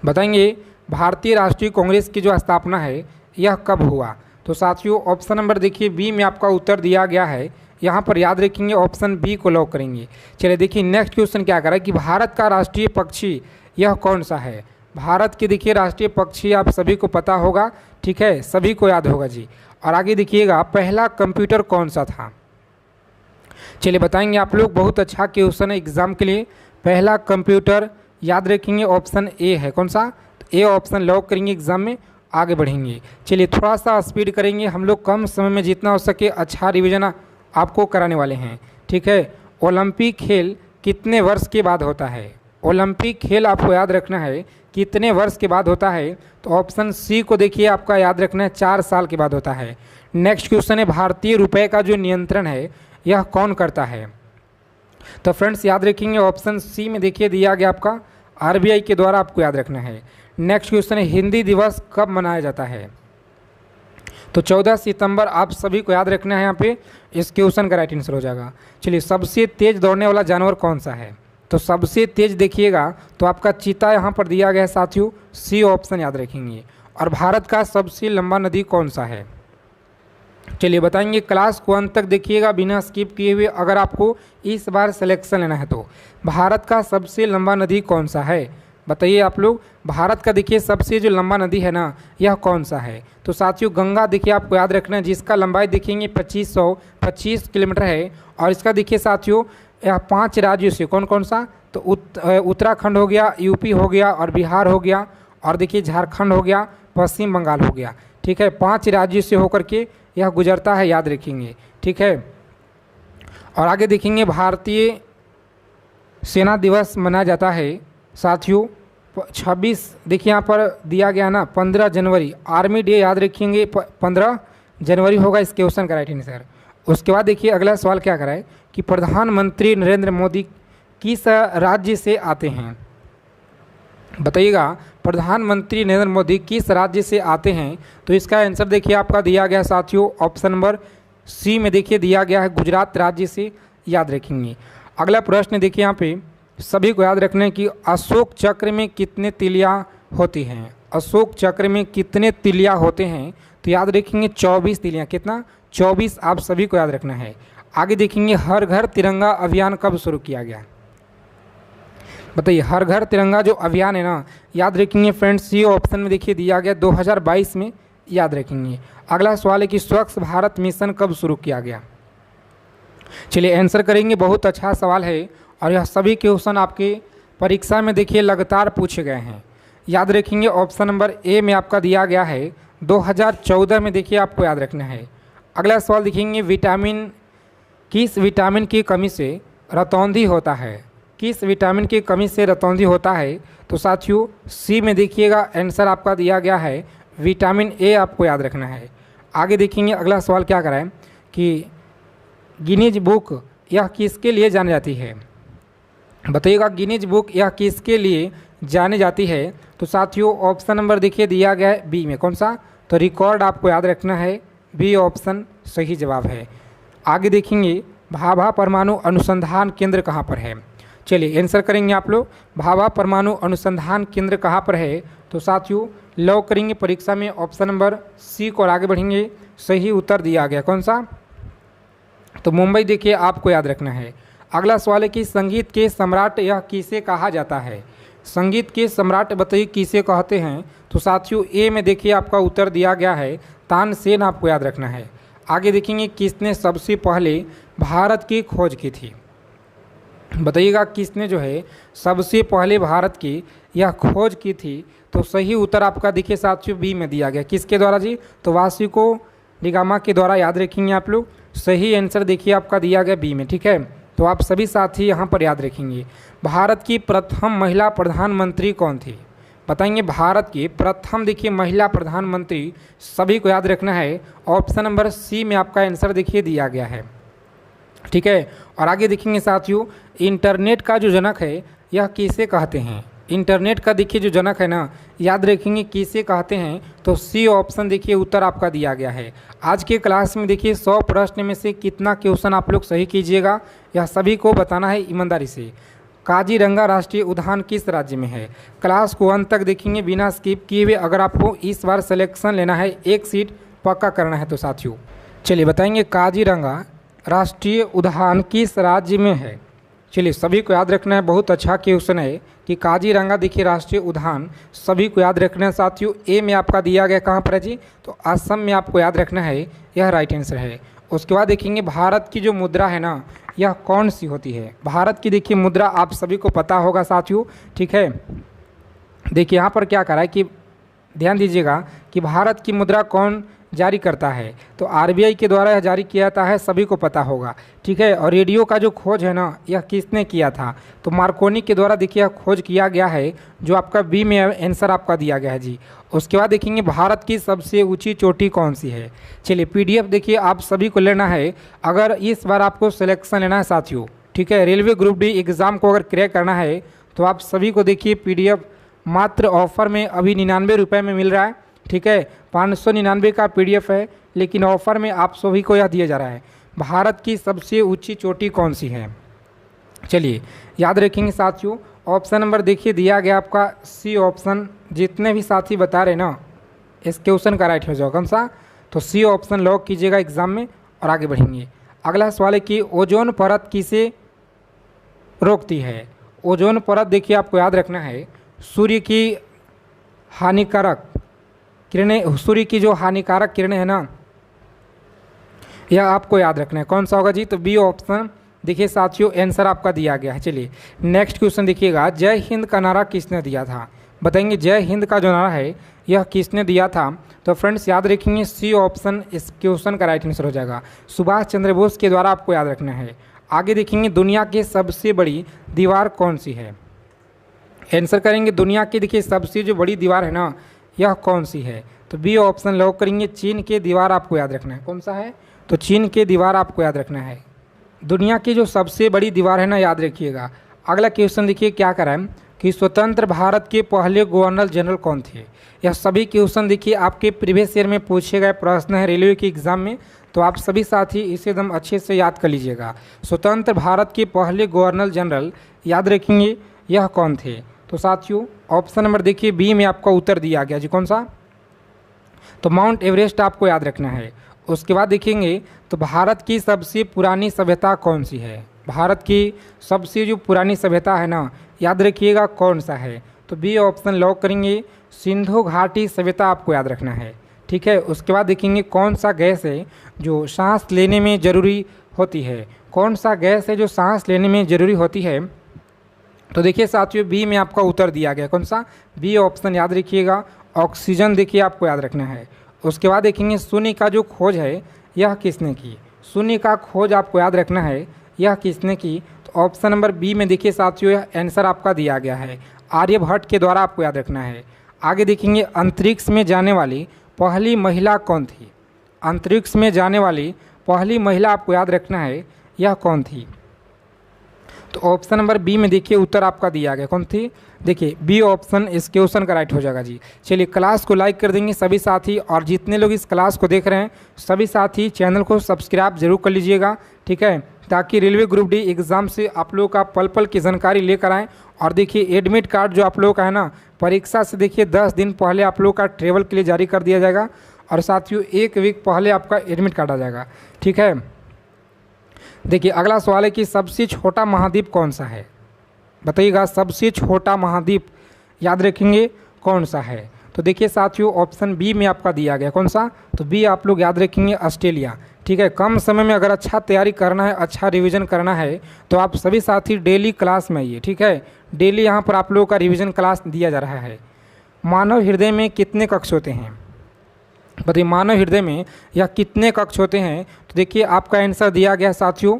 बताएंगे भारतीय राष्ट्रीय कांग्रेस की जो स्थापना है यह कब हुआ? तो साथियों ऑप्शन नंबर देखिए B में आपका उत्तर दिया गया है। यहाँ पर याद रखेंगे ऑप्शन B को लॉक करेंगे। चलिए देखिए नेक्स्ट क्वेश्चन क्या करा कि भारत का राष्ट्रीय पक्षी यह कौन सा है? भारत के देखिए राष्ट्रीय पक्षी आप सभी को पता होगा। ठीक है, सभी को याद होगा जी। और आगे देखिएगा पहला कंप्यूटर कौन सा था? चलिए बताएंगे आप लोग। बहुत अच्छा क्वेश्चन है एग्जाम के लिए। पहला कंप्यूटर याद रखेंगे ऑप्शन A है। कौन सा? तो A ऑप्शन लॉक करेंगे। एग्जाम में आगे बढ़ेंगे। चलिए थोड़ा सा स्पीड करेंगे हम लोग। कम समय में जितना हो सके अच्छा रिविजन आपको कराने वाले हैं। ठीक है, ओलंपिक खेल कितने वर्ष के बाद होता है? ओलंपिक खेल आपको याद रखना है कितने वर्ष के बाद होता है? तो ऑप्शन C को देखिए आपका याद रखना है 4 साल के बाद होता है। नेक्स्ट क्वेश्चन है भारतीय रुपए का जो नियंत्रण है यह कौन करता है? तो फ्रेंड्स याद रखेंगे ऑप्शन C में देखिए दिया गया आपका RBI के द्वारा। आपको याद रखना है। नेक्स्ट क्वेश्चन है हिंदी दिवस कब मनाया जाता है? तो 14 सितंबर। आप सभी को याद रखना है। यहाँ पे इस क्वेश्चन का राइट आंसर हो जाएगा। चलिए सबसे तेज दौड़ने वाला जानवर कौन सा है? तो सबसे तेज देखिएगा तो आपका चीता यहाँ पर दिया गया है साथियों। C ऑप्शन याद रखेंगे। और भारत का सबसे लंबा नदी कौन सा है? चलिए बताएंगे। क्लास को अंत तक देखिएगा बिना स्किप किए हुए अगर आपको इस बार सिलेक्शन लेना है। तो भारत का सबसे लंबा नदी कौन सा है? बताइए आप लोग। भारत का देखिए सबसे जो लंबा नदी है ना यह कौन सा है? तो साथियों गंगा देखिए आपको याद रखना है जिसका लंबाई देखेंगे 2525 किलोमीटर है। और इसका देखिए साथियों यह 5 राज्यों से कौन कौन सा? तो उत्तराखंड हो गया, UP हो गया, और बिहार हो गया, और देखिए झारखंड हो गया, पश्चिम बंगाल हो गया। ठीक है, 5 राज्यों से होकर के यह गुजरता है। याद रखेंगे। ठीक है, और आगे देखेंगे भारतीय सेना दिवस मनाया जाता है साथियों 26 देखिए यहाँ पर दिया गया ना 15 जनवरी। आर्मी डे याद रखेंगे 15 जनवरी होगा इस क्वेश्चन का राइट आंसर। उसके बाद देखिए अगला सवाल क्या कराए कि प्रधानमंत्री नरेंद्र मोदी किस राज्य से आते हैं? बताइएगा प्रधानमंत्री नरेंद्र मोदी किस राज्य से आते हैं? तो इसका आंसर देखिए आपका दिया गया साथियों ऑप्शन नंबर C में देखिए दिया गया है गुजरात राज्य से। याद रखेंगे। अगला प्रश्न देखिए यहाँ पे सभी को याद रखना है कि अशोक चक्र में कितने तिलियाँ होती हैं? अशोक चक्र में कितने तिलियाँ होते हैं? तो याद रखेंगे 24 तिलियाँ। कितना? 24 आप सभी को याद रखना है। आगे देखेंगे हर घर तिरंगा अभियान कब शुरू किया गया? बताइए, हर घर तिरंगा जो अभियान है ना, याद रखेंगे फ्रेंड्स, ये ऑप्शन में देखिए दिया गया 2022 में, याद रखेंगे। अगला सवाल है कि स्वच्छ भारत मिशन कब शुरू किया गया? चलिए आंसर करेंगे, बहुत अच्छा सवाल है और यह सभी क्वेश्चन आपके परीक्षा में देखिए लगातार पूछे गए हैं। याद रखेंगे ऑप्शन नंबर ए में आपका दिया गया है 2014 में, देखिए आपको याद रखना है। अगला सवाल देखेंगे, किस विटामिन की कमी से रतौंधी होता है? किस विटामिन की कमी से रतौंधी होता है? तो साथियों सी में देखिएगा आंसर आपका दिया गया है विटामिन ए, आपको याद रखना है। आगे देखेंगे अगला सवाल क्या करा है कि गिनीज बुक यह किसके लिए जानी जाती है? बताइएगा, गिनीज बुक यह किसके लिए जानी जाती है? तो साथियों ऑप्शन नंबर देखिए दिया गया है बी में, कौन सा? तो रिकॉर्ड आपको याद रखना है, बी ऑप्शन सही जवाब है। आगे देखेंगे भाभा परमाणु अनुसंधान केंद्र कहाँ पर है? चलिए आंसर करेंगे आप लोग, भाभा परमाणु अनुसंधान केंद्र कहाँ पर है? तो साथियों लॉक करेंगे परीक्षा में ऑप्शन नंबर सी को और आगे बढ़ेंगे। सही उत्तर दिया गया, कौन सा? तो मुंबई देखिए आपको याद रखना है। अगला सवाल है कि संगीत के सम्राट यह किसे कहा जाता है? संगीत के सम्राट बताइए किसे कहते हैं? तो साथियों ए में देखिए आपका उत्तर दिया गया है तानसेन, आपको याद रखना है। आगे देखेंगे किसने सबसे पहले भारत की खोज की थी? बताइएगा किसने जो है सबसे पहले भारत की यह खोज की थी? तो सही उत्तर आपका देखिए साथियों बी में दिया गया, किसके द्वारा जी? तो वास्को डी गामा के द्वारा, याद रखेंगे आप लोग। सही आंसर देखिए आपका दिया गया बी में, ठीक है। तो आप सभी साथी यहाँ पर याद रखेंगे। भारत की प्रथम महिला प्रधानमंत्री कौन थी? बताएंगे भारत की प्रथम देखिए महिला प्रधानमंत्री, सभी को याद रखना है। ऑप्शन नंबर सी में आपका आंसर देखिए दिया गया है, ठीक है। और आगे देखेंगे साथियों, इंटरनेट का जो जनक है यह किसे कहते हैं? इंटरनेट का देखिए जो जनक है ना, याद रखेंगे किसे कहते हैं? तो सी ऑप्शन देखिए उत्तर आपका दिया गया है। आज के क्लास में देखिए 100 प्रश्न में से कितना क्वेश्चन आप लोग सही कीजिएगा, यह सभी को बताना है ईमानदारी से। काजीरंगा राष्ट्रीय उद्यान किस राज्य में है? क्लास को अंत तक देखेंगे बिना स्किप किए हुए। अगर आपको इस बार सिलेक्शन लेना है, एक सीट पक्का करना है तो साथियों चलिए बताएंगे काजीरंगा राष्ट्रीय उद्यान किस राज्य में है? चलिए सभी को याद रखना है, बहुत अच्छा क्वेश्चन है कि काजीरंगा देखिए राष्ट्रीय उद्यान, सभी को याद रखना है साथियों। ए में आपका दिया गया कहाँ पर है जी? तो असम में आपको याद रखना है, यह राइट आंसर है। उसके बाद देखेंगे भारत की जो मुद्रा है ना, यह कौन सी होती है? भारत की देखिए मुद्रा आप सभी को पता होगा साथियों, ठीक है। देखिए यहाँ पर क्या करा है कि ध्यान दीजिएगा कि भारत की मुद्रा कौन जारी करता है? तो आरबीआई के द्वारा यह जारी किया जाता है, सभी को पता होगा, ठीक है। और रेडियो का जो खोज है ना, यह किसने किया था? तो मार्कोनी के द्वारा देखिए यह खोज किया गया है, जो आपका बी में आंसर आपका दिया गया है जी। उसके बाद देखेंगे भारत की सबसे ऊंची चोटी कौन सी है? चलिए पीडीएफ देखिए आप सभी को लेना है, अगर इस बार आपको सिलेक्शन लेना है साथियों, ठीक है। रेलवे ग्रुप डी एग्ज़ाम को अगर क्रैक करना है तो आप सभी को देखिए पीडीएफ मात्र ऑफर में अभी 99 रुपये में मिल रहा है, ठीक है। 599 का पीडीएफ है, लेकिन ऑफर में आप सभी को यह दिया जा रहा है। भारत की सबसे ऊंची चोटी कौन सी है? चलिए याद रखेंगे साथियों, ऑप्शन नंबर देखिए दिया गया आपका सी ऑप्शन। जितने भी साथी बता रहे ना, इस क्वेश्चन का राइट हो जाओ, कौन सा? तो सी ऑप्शन लॉक कीजिएगा एग्जाम में और आगे बढ़ेंगे। अगला सवाल है कि ओजोन परत किसे रोकती है? ओजोन परत देखिए आपको याद रखना है, सूर्य की हानिकारक किरणें, सूर्य की जो हानिकारक किरणें है ना, यह आपको याद रखना है। कौन सा होगा जी? तो बी ऑप्शन देखिए साथियों आंसर आपका दिया गया है। चलिए नेक्स्ट क्वेश्चन देखिएगा, जय हिंद का नारा किसने दिया था? बताएंगे जय हिंद का जो नारा है यह किसने दिया था? तो फ्रेंड्स याद रखेंगे सी ऑप्शन इस क्वेश्चन का राइट आंसर हो जाएगा, सुभाष चंद्र बोस के द्वारा आपको याद रखना है। आगे देखेंगे दुनिया की सबसे बड़ी दीवार कौन सी है? आंसर करेंगे दुनिया की देखिए सबसे जो बड़ी दीवार है ना, यह कौन सी है? तो बी ऑप्शन लॉक करेंगे, चीन के दीवार आपको याद रखना है। कौन सा है? तो चीन के दीवार आपको याद रखना है। दुनिया की जो सबसे बड़ी दीवार है ना, याद रखिएगा। अगला क्वेश्चन देखिए क्या करा है कि स्वतंत्र भारत के पहले गवर्नर जनरल कौन थे? यह सभी क्वेश्चन देखिए आपके प्रीवियस ईयर में पूछे गए प्रश्न है रेलवे के एग्जाम में, तो आप सभी साथी इसे एकदम अच्छे से याद कर लीजिएगा। स्वतंत्र भारत के पहले गवर्नर जनरल याद रखेंगे यह कौन थे? तो साथियों ऑप्शन नंबर देखिए बी में आपका उत्तर दिया गया जी, कौन सा? तो माउंट एवरेस्ट आपको याद रखना है। उसके बाद देखेंगे तो भारत की सबसे पुरानी सभ्यता कौन सी है। भारत की सबसे जो पुरानी सभ्यता है ना, याद रखिएगा कौन सा है, तो बी ऑप्शन लॉक करेंगे, सिंधु घाटी सभ्यता आपको याद रखना है। ठीक है, उसके बाद देखेंगे कौन सा गैस है जो सांस लेने में ज़रूरी होती है। कौन सा गैस है जो सांस लेने में ज़रूरी होती है, तो देखिए साथियों बी में आपका उत्तर दिया गया, कौन सा, बी ऑप्शन याद रखिएगा, ऑक्सीजन देखिए आपको याद रखना है। उसके बाद देखेंगे शून्य का जो खोज है यह किसने की, शून्य का खोज आपको याद रखना है, यह किसने की, तो ऑप्शन नंबर बी में देखिए साथियों यह आंसर आपका दिया गया है, आर्यभट्ट के द्वारा आपको याद रखना है। आगे देखेंगे अंतरिक्ष में जाने वाली पहली महिला कौन थी, अंतरिक्ष में जाने वाली पहली महिला आपको याद रखना है, यह कौन थी, तो ऑप्शन नंबर बी में देखिए उत्तर आपका दिया गया, कौन थी, देखिए बी ऑप्शन इस क्वेश्चन का राइट हो जाएगा जी। चलिए क्लास को लाइक कर देंगे सभी साथी, और जितने लोग इस क्लास को देख रहे हैं सभी साथी चैनल को सब्सक्राइब जरूर कर लीजिएगा, ठीक है, ताकि रेलवे ग्रुप डी एग्ज़ाम से आप लोगों का पल पल की जानकारी लेकर आएँ। और देखिए एडमिट कार्ड जो आप लोगों का है ना, परीक्षा से देखिए 10 दिन पहले आप लोगों का ट्रेवल के लिए जारी कर दिया जाएगा, और साथियों 1 वीक पहले आपका एडमिट कार्ड आ जाएगा, ठीक है। देखिए अगला सवाल है कि सबसे छोटा महाद्वीप कौन सा है, बताइएगा सबसे छोटा महाद्वीप याद रखेंगे कौन सा है, तो देखिए साथियों ऑप्शन बी में आपका दिया गया, कौन सा, तो बी आप लोग याद रखेंगे ऑस्ट्रेलिया, ठीक है। कम समय में अगर अच्छा तैयारी करना है, अच्छा रिवीजन करना है, तो आप सभी साथी डेली क्लास में आइए, ठीक है, डेली यहाँ पर आप लोगों का रिवीजन क्लास दिया जा रहा है। मानव हृदय में कितने कक्ष होते हैं, बताइए मानव हृदय में या कितने कक्ष होते हैं, तो देखिए आपका आंसर दिया गया साथियों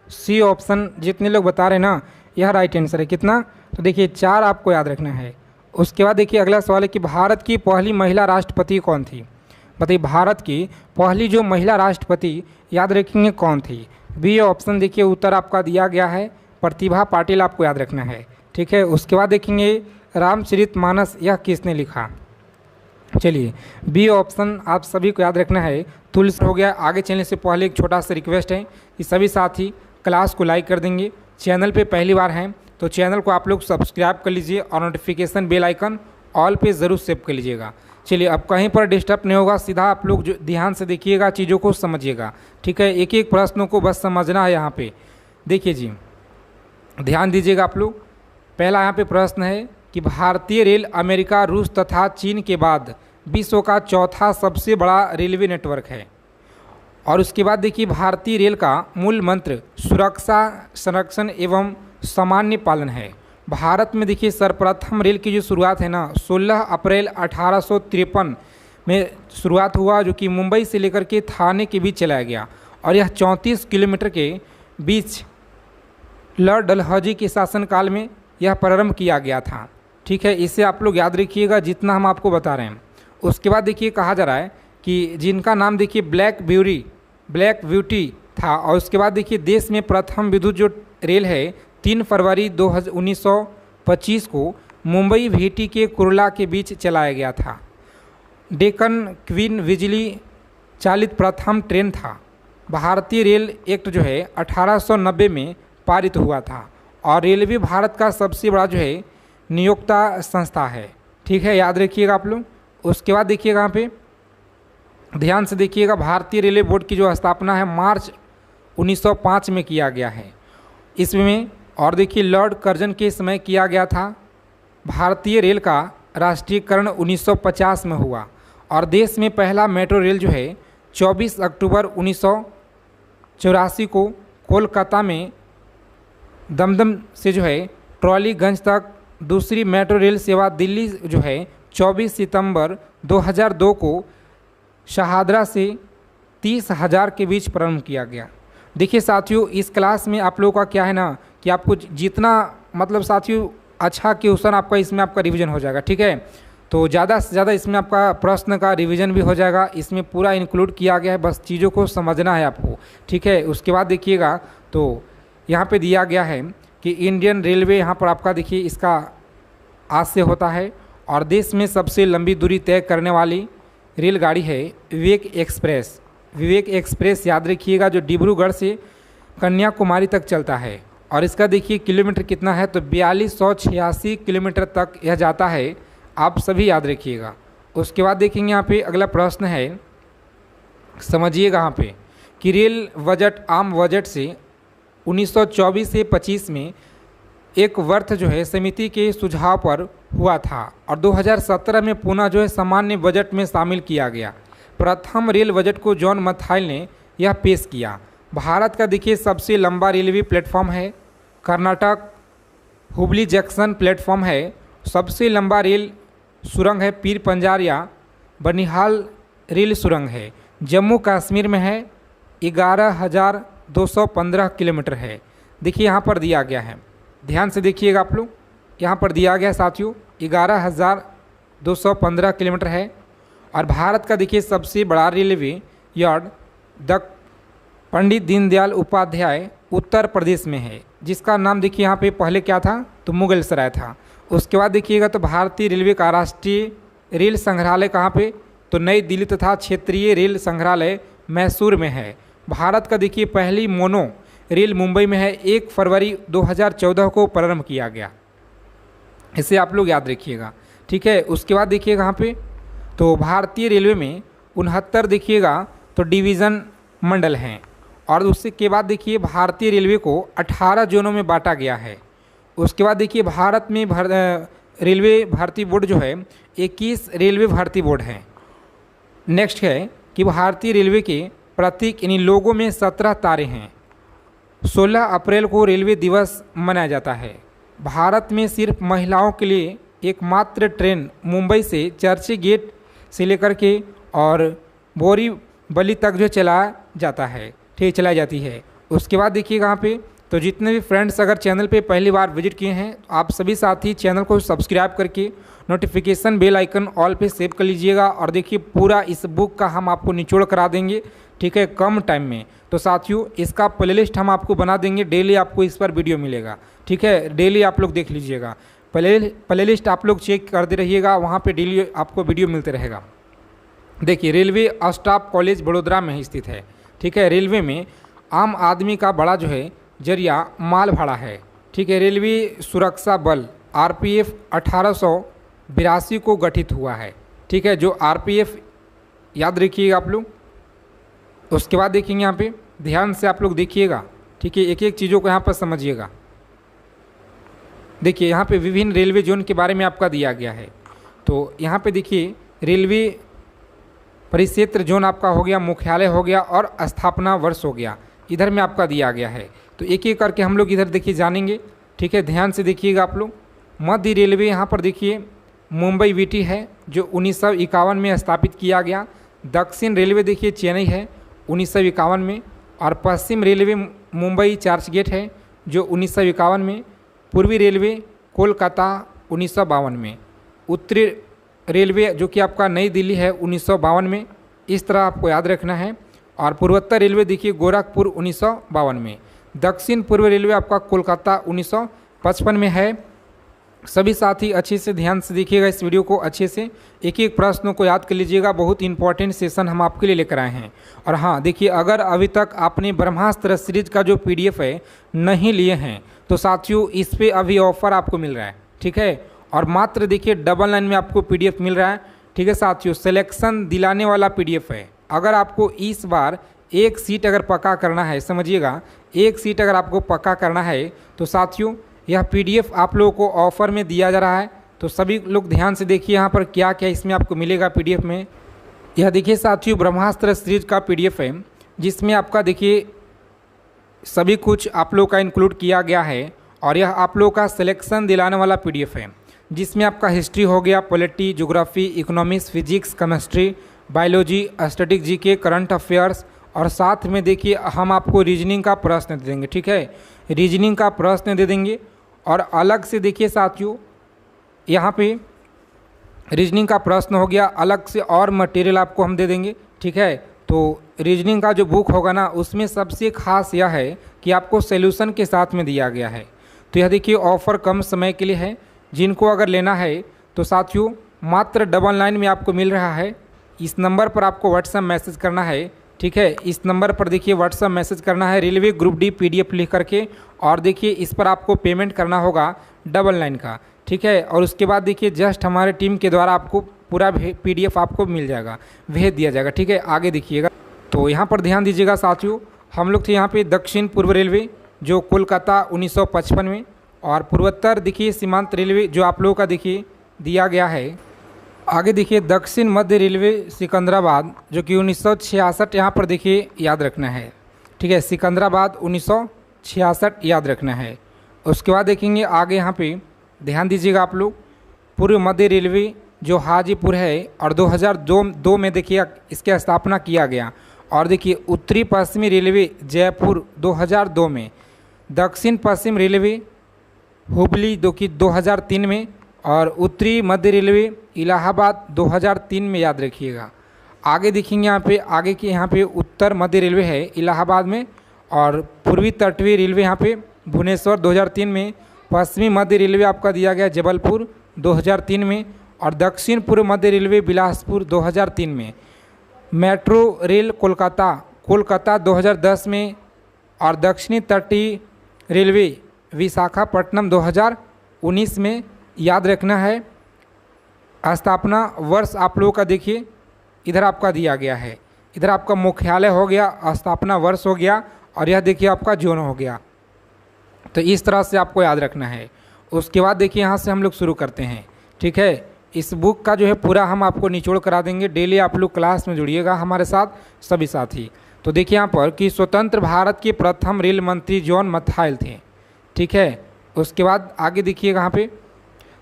सी ऑप्शन, जितने लोग बता रहे हैं ना यह राइट आंसर है, कितना, तो देखिए 4 आपको याद रखना है। उसके बाद देखिए अगला सवाल है कि भारत की पहली महिला राष्ट्रपति कौन थी, बताइए भारत की पहली जो महिला राष्ट्रपति याद रखेंगे कौन थी, बी ऑप्शन देखिए उत्तर आपका दिया गया है, प्रतिभा पाटिल आपको याद रखना है, ठीक है। उसके बाद देखेंगे रामचरितमानस यह किसने लिखा, चलिए बी ऑप्शन आप सभी को याद रखना है, तुलसी हो गया। आगे चलने से पहले एक छोटा सा रिक्वेस्ट है कि सभी साथी क्लास को लाइक कर देंगे, चैनल पे पहली बार हैं तो चैनल को आप लोग सब्सक्राइब कर लीजिए, और नोटिफिकेशन बेल आइकन ऑल पे ज़रूर सेव कर लीजिएगा। चलिए अब कहीं पर डिस्टर्ब नहीं होगा, सीधा आप लोग जो ध्यान से देखिएगा, चीज़ों को समझिएगा, ठीक है, एक एक प्रश्नों को बस समझना है। यहाँ पे देखिए जी ध्यान दीजिएगा आप लोग, पहला यहाँ पे प्रश्न है कि भारतीय रेल अमेरिका, रूस तथा चीन के बाद विश्व का चौथा सबसे बड़ा रेलवे नेटवर्क है। और उसके बाद देखिए भारतीय रेल का मूल मंत्र सुरक्षा, संरक्षण एवं सामान्य पालन है। भारत में देखिए सर्वप्रथम रेल की जो शुरुआत है ना 16 अप्रैल 1853 में शुरुआत हुआ, जो कि मुंबई से लेकर के थाने के बीच चलाया गया, और यह 34 किलोमीटर के बीच लॉर्ड डलहौजी के शासनकाल में यह प्रारंभ किया गया था, ठीक है, इसे आप लोग याद रखिएगा जितना हम आपको बता रहे हैं। उसके बाद देखिए कहा जा रहा है कि जिनका नाम देखिए ब्लैक ब्यूटी था, और उसके बाद देखिए देश में प्रथम विद्युत जो रेल है 3 फरवरी 1925 को मुंबई भीटी के कुर्ला के बीच चलाया गया था। डेक्कन क्वीन बिजली चालित प्रथम ट्रेन था। भारतीय रेल एक्ट जो है 1890 में पारित हुआ था, और रेलवे भारत का सबसे बड़ा जो है नियोक्ता संस्था है, ठीक है, याद रखिएगा आप लोग। उसके बाद देखिएगा यहाँ पे ध्यान से देखिएगा, भारतीय रेलवे बोर्ड की जो स्थापना है मार्च 1905 में किया गया है इसमें, और देखिए लॉर्ड कर्जन के समय किया गया था। भारतीय रेल का राष्ट्रीयकरण 1950 में हुआ, और देश में पहला मेट्रो रेल जो है 24 अक्टूबर 1984 को कोलकाता में दमदम से जो है ट्रॉलीगंज तक, दूसरी मेट्रो रेल सेवा दिल्ली जो है 24 सितंबर 2002 को शहादरा से 30,000 के बीच प्रारंभ किया गया। देखिए साथियों इस क्लास में आप लोगों का क्या है ना कि आपको जितना मतलब साथियों अच्छा क्वेश्चन आपका इसमें आपका रिवीजन हो जाएगा, ठीक है, तो ज़्यादा से ज़्यादा इसमें आपका प्रश्न का रिवीजन भी हो जाएगा, इसमें पूरा इंक्लूड किया गया है, बस चीज़ों को समझना है आपको, ठीक है। उसके बाद देखिएगा तो यहाँ पे दिया गया है कि इंडियन रेलवे यहाँ पर आपका देखिए इसका आज से होता है, और देश में सबसे लंबी दूरी तय करने वाली रेलगाड़ी है विवेक एक्सप्रेस। विवेक एक्सप्रेस याद रखिएगा, जो डिब्रूगढ़ से कन्याकुमारी तक चलता है, और इसका देखिए किलोमीटर कितना है, तो 4286 किलोमीटर तक यह जाता है, आप सभी याद रखिएगा। उसके बाद देखेंगे यहाँ पे अगला प्रश्न है समझिए कहाँ पे कि रेल बजट आम बजट से 1924 से 25 में एक वर्थ जो है समिति के सुझाव पर हुआ था और 2017 में पुनः जो है सामान्य बजट में शामिल किया गया। प्रथम रेल बजट को जॉन मथाइल ने यह पेश किया। भारत का देखिए सबसे लंबा रेलवे प्लेटफॉर्म है, कर्नाटक हुबली जंक्शन प्लेटफॉर्म है। सबसे लंबा रेल सुरंग है पीर पंजाल या बनिहाल रेल सुरंग है, जम्मू कश्मीर में है, 11,215 किलोमीटर है। देखिए यहाँ पर दिया गया है, ध्यान से देखिएगा आप लोग, यहाँ पर दिया गया है साथियों 11,215 किलोमीटर है। और भारत का देखिए सबसे बड़ा railway yard the Pandit Deendayal Upadhyay Uttar Pradesh में है, जिसका नाम देखिए यहाँ पे पहले क्या था तो मुगल सराय था। उसके बाद देखिएगा तो भारतीय रेलवे का राष्ट्रीय रेल संग्रहालय कहाँ पे तो नई दिल्ली तथा क्षेत्रीय रेल संग्रहालय मैसूर में है। भारत का देखिए पहली मोनो रेल मुंबई में है, 1 फरवरी 2014 को प्रारंभ किया गया। इसे आप लोग याद रखिएगा, ठीक है। उसके बाद देखिएगा यहाँ पे तो भारतीय रेलवे में 69 देखिएगा तो डिवीज़न मंडल हैं और उसके बाद देखिए भारतीय रेलवे को 18 जोनों में बांटा गया है। उसके बाद देखिए भारत में रेलवे भर्ती बोर्ड जो है 21 रेलवे भर्ती बोर्ड हैं। नेक्स्ट है कि भारतीय रेलवे के प्रतीक यानी लोगों में 17 तारे हैं। 16 अप्रैल को रेलवे दिवस मनाया जाता है। भारत में सिर्फ महिलाओं के लिए एकमात्र ट्रेन मुंबई से चर्ची गेट से लेकर के और बोरीवली तक जो चलाया जाता है, ठीक चलाई जाती है। उसके बाद देखिए यहाँ पे तो जितने भी फ्रेंड्स अगर चैनल पे पहली बार विजिट किए हैं तो आप सभी साथी चैनल को सब्सक्राइब करके नोटिफिकेशन बेल आइकन ऑल पे सेव कर लीजिएगा। और देखिए पूरा इस बुक का हम आपको निचोड़ करा देंगे, ठीक है, कम टाइम में। तो साथियों इसका प्लेलिस्ट हम आपको बना देंगे, डेली आपको इस पर वीडियो मिलेगा, ठीक है, डेली आप लोग देख लीजिएगा। प्लेलिस्ट आप लोग चेक करते रहिएगा, वहाँ पे डेली आपको वीडियो मिलते रहेगा। देखिए रेलवे स्टाफ कॉलेज बड़ोदरा में स्थित है, ठीक है। रेलवे में आम आदमी का बड़ा जो है जरिया माल भाड़ा है, ठीक है। रेलवे सुरक्षा बल RPF 1882 को गठित हुआ है, ठीक है, जो RPF याद रखिएगा आप लोग। उसके बाद देखेंगे यहाँ पे ध्यान से आप लोग देखिएगा, ठीक है, एक एक चीज़ों को यहाँ पर समझिएगा। देखिए यहाँ पे विभिन्न रेलवे जोन के बारे में आपका दिया गया है। तो यहाँ पे देखिए रेलवे परिक्षेत्र जोन आपका हो गया, मुख्यालय हो गया और स्थापना वर्ष हो गया, इधर में आपका दिया गया है। तो एक एक करके हम लोग इधर देखिए जानेंगे, ठीक है, ध्यान से देखिएगा आप लोग। मध्य रेलवे यहाँ पर देखिए मुंबई वीटी है जो 1951 में स्थापित किया गया। दक्षिण रेलवे देखिए चेन्नई है 1951 में। और पश्चिम रेलवे मुंबई चर्चगेट है जो 1951 में। पूर्वी रेलवे कोलकाता 1952 में। उत्तरी रेलवे जो कि आपका नई दिल्ली है 1952 में, इस तरह आपको याद रखना है। और पूर्वोत्तर रेलवे देखिए गोरखपुर 1952 में। दक्षिण पूर्व रेलवे आपका कोलकाता 1955 में है। सभी साथी अच्छे से ध्यान से देखिएगा इस वीडियो को, अच्छे से एक एक प्रश्नों को याद कर लीजिएगा, बहुत इंपॉर्टेंट सेशन हम आपके लिए लेकर आए हैं। और हाँ देखिए अगर अभी तक आपने ब्रह्मास्त्र सीरीज का जो PDF है नहीं लिए हैं तो साथियों इस पर अभी ऑफर आपको मिल रहा है, ठीक है। और मात्र देखिए 99 में आपको PDF मिल रहा है, ठीक है साथियों। सिलेक्शन दिलाने वाला PDF है। अगर आपको इस बार एक सीट अगर पक्का करना है, समझिएगा, एक सीट अगर आपको पक्का करना है तो साथियों यह PDF आप लोगों को ऑफ़र में दिया जा रहा है। तो सभी लोग ध्यान से देखिए यहाँ पर क्या क्या इसमें आपको मिलेगा PDF में। यह देखिए साथियों ब्रह्मास्त्र सीरीज का PDF है जिसमें आपका देखिए सभी कुछ आप लोग का इंक्लूड किया गया है। और यह आप लोग का सिलेक्शन दिलाने वाला PDF है जिसमें आपका हिस्ट्री हो गया, polity, geography, economics, physics, chemistry, biology, static GK, current affairs और साथ में देखिए हम आपको रीजनिंग का प्रश्न दे देंगे, ठीक है, रीजनिंग का प्रश्न दे देंगे। और अलग से देखिए साथियों यहाँ पे रीजनिंग का प्रश्न हो गया, अलग से और मटेरियल आपको हम दे देंगे, ठीक है। तो रीजनिंग का जो बुक होगा ना उसमें सबसे खास यह है कि आपको सॉल्यूशन के साथ में दिया गया है। तो यह देखिए ऑफ़र कम समय के लिए है, जिनको अगर लेना है तो साथियों मात्र 99 में आपको मिल रहा है। इस नंबर पर आपको व्हाट्सएप मैसेज करना है, ठीक है, इस नंबर पर देखिए व्हाट्सएप मैसेज करना है रेलवे ग्रुप डी PDF लिख करके। और देखिए इस पर आपको पेमेंट करना होगा 99 का, ठीक है। और उसके बाद देखिए जस्ट हमारे टीम के द्वारा आपको पूरा PDF आपको मिल जाएगा, भेज दिया जाएगा, ठीक है। आगे देखिएगा तो यहाँ पर ध्यान दीजिएगा साथियों, हम लोग थे यहाँ पे दक्षिण पूर्व रेलवे जो कोलकाता 1955 में, और पूर्वोत्तर देखिए सीमांत रेलवे जो आप लोगों का देखिए दिया गया है। आगे देखिए दक्षिण मध्य रेलवे सिकंदराबाद जो कि 1966 यहाँ पर देखिए याद रखना है। ठीक है, सिकंदराबाद 1966 याद रखना है। उसके बाद देखेंगे आगे यहाँ पे ध्यान दीजिएगा आप लोग, पूर्व मध्य रेलवे जो हाजीपुर है, और 2002 में देखिए इसकी स्थापना किया गया। और देखिए उत्तरी पश्चिमी रेलवे जयपुर 2002 में, दक्षिण पश्चिम रेलवे हुबली जो कि 2003 में, और उत्तरी मध्य रेलवे इलाहाबाद 2003 में याद रखिएगा। आगे देखेंगे यहाँ पे, आगे के यहाँ पे उत्तर मध्य रेलवे है इलाहाबाद में, और पूर्वी तटवीय रेलवे यहाँ पे भुवनेश्वर 2003 में, पश्चिमी मध्य रेलवे आपका दिया गया जबलपुर 2003 में, और दक्षिण पूर्व मध्य रेलवे बिलासपुर 2003 में। मेट्रो रेल कोलकाता 2010 में, और दक्षिणी तटीय रेलवे विशाखापट्टनम 2019 में याद रखना है। स्थापना वर्ष आप लोगों का देखिए इधर आपका दिया गया है, इधर आपका मुख्यालय हो गया, स्थापना वर्ष हो गया, और यह देखिए आपका जोन हो गया। तो इस तरह से आपको याद रखना है। उसके बाद देखिए यहाँ से हम लोग शुरू करते हैं। ठीक है, इस बुक का जो है पूरा हम आपको निचोड़ करा देंगे। डेली आप लोग क्लास में जुड़िएगा हमारे साथ सभी साथी। तो देखिए यहाँ पर कि स्वतंत्र भारत के प्रथम रेल मंत्री जॉन मथाइल थे। ठीक है, उसके बाद आगे देखिएगा यहाँ पे,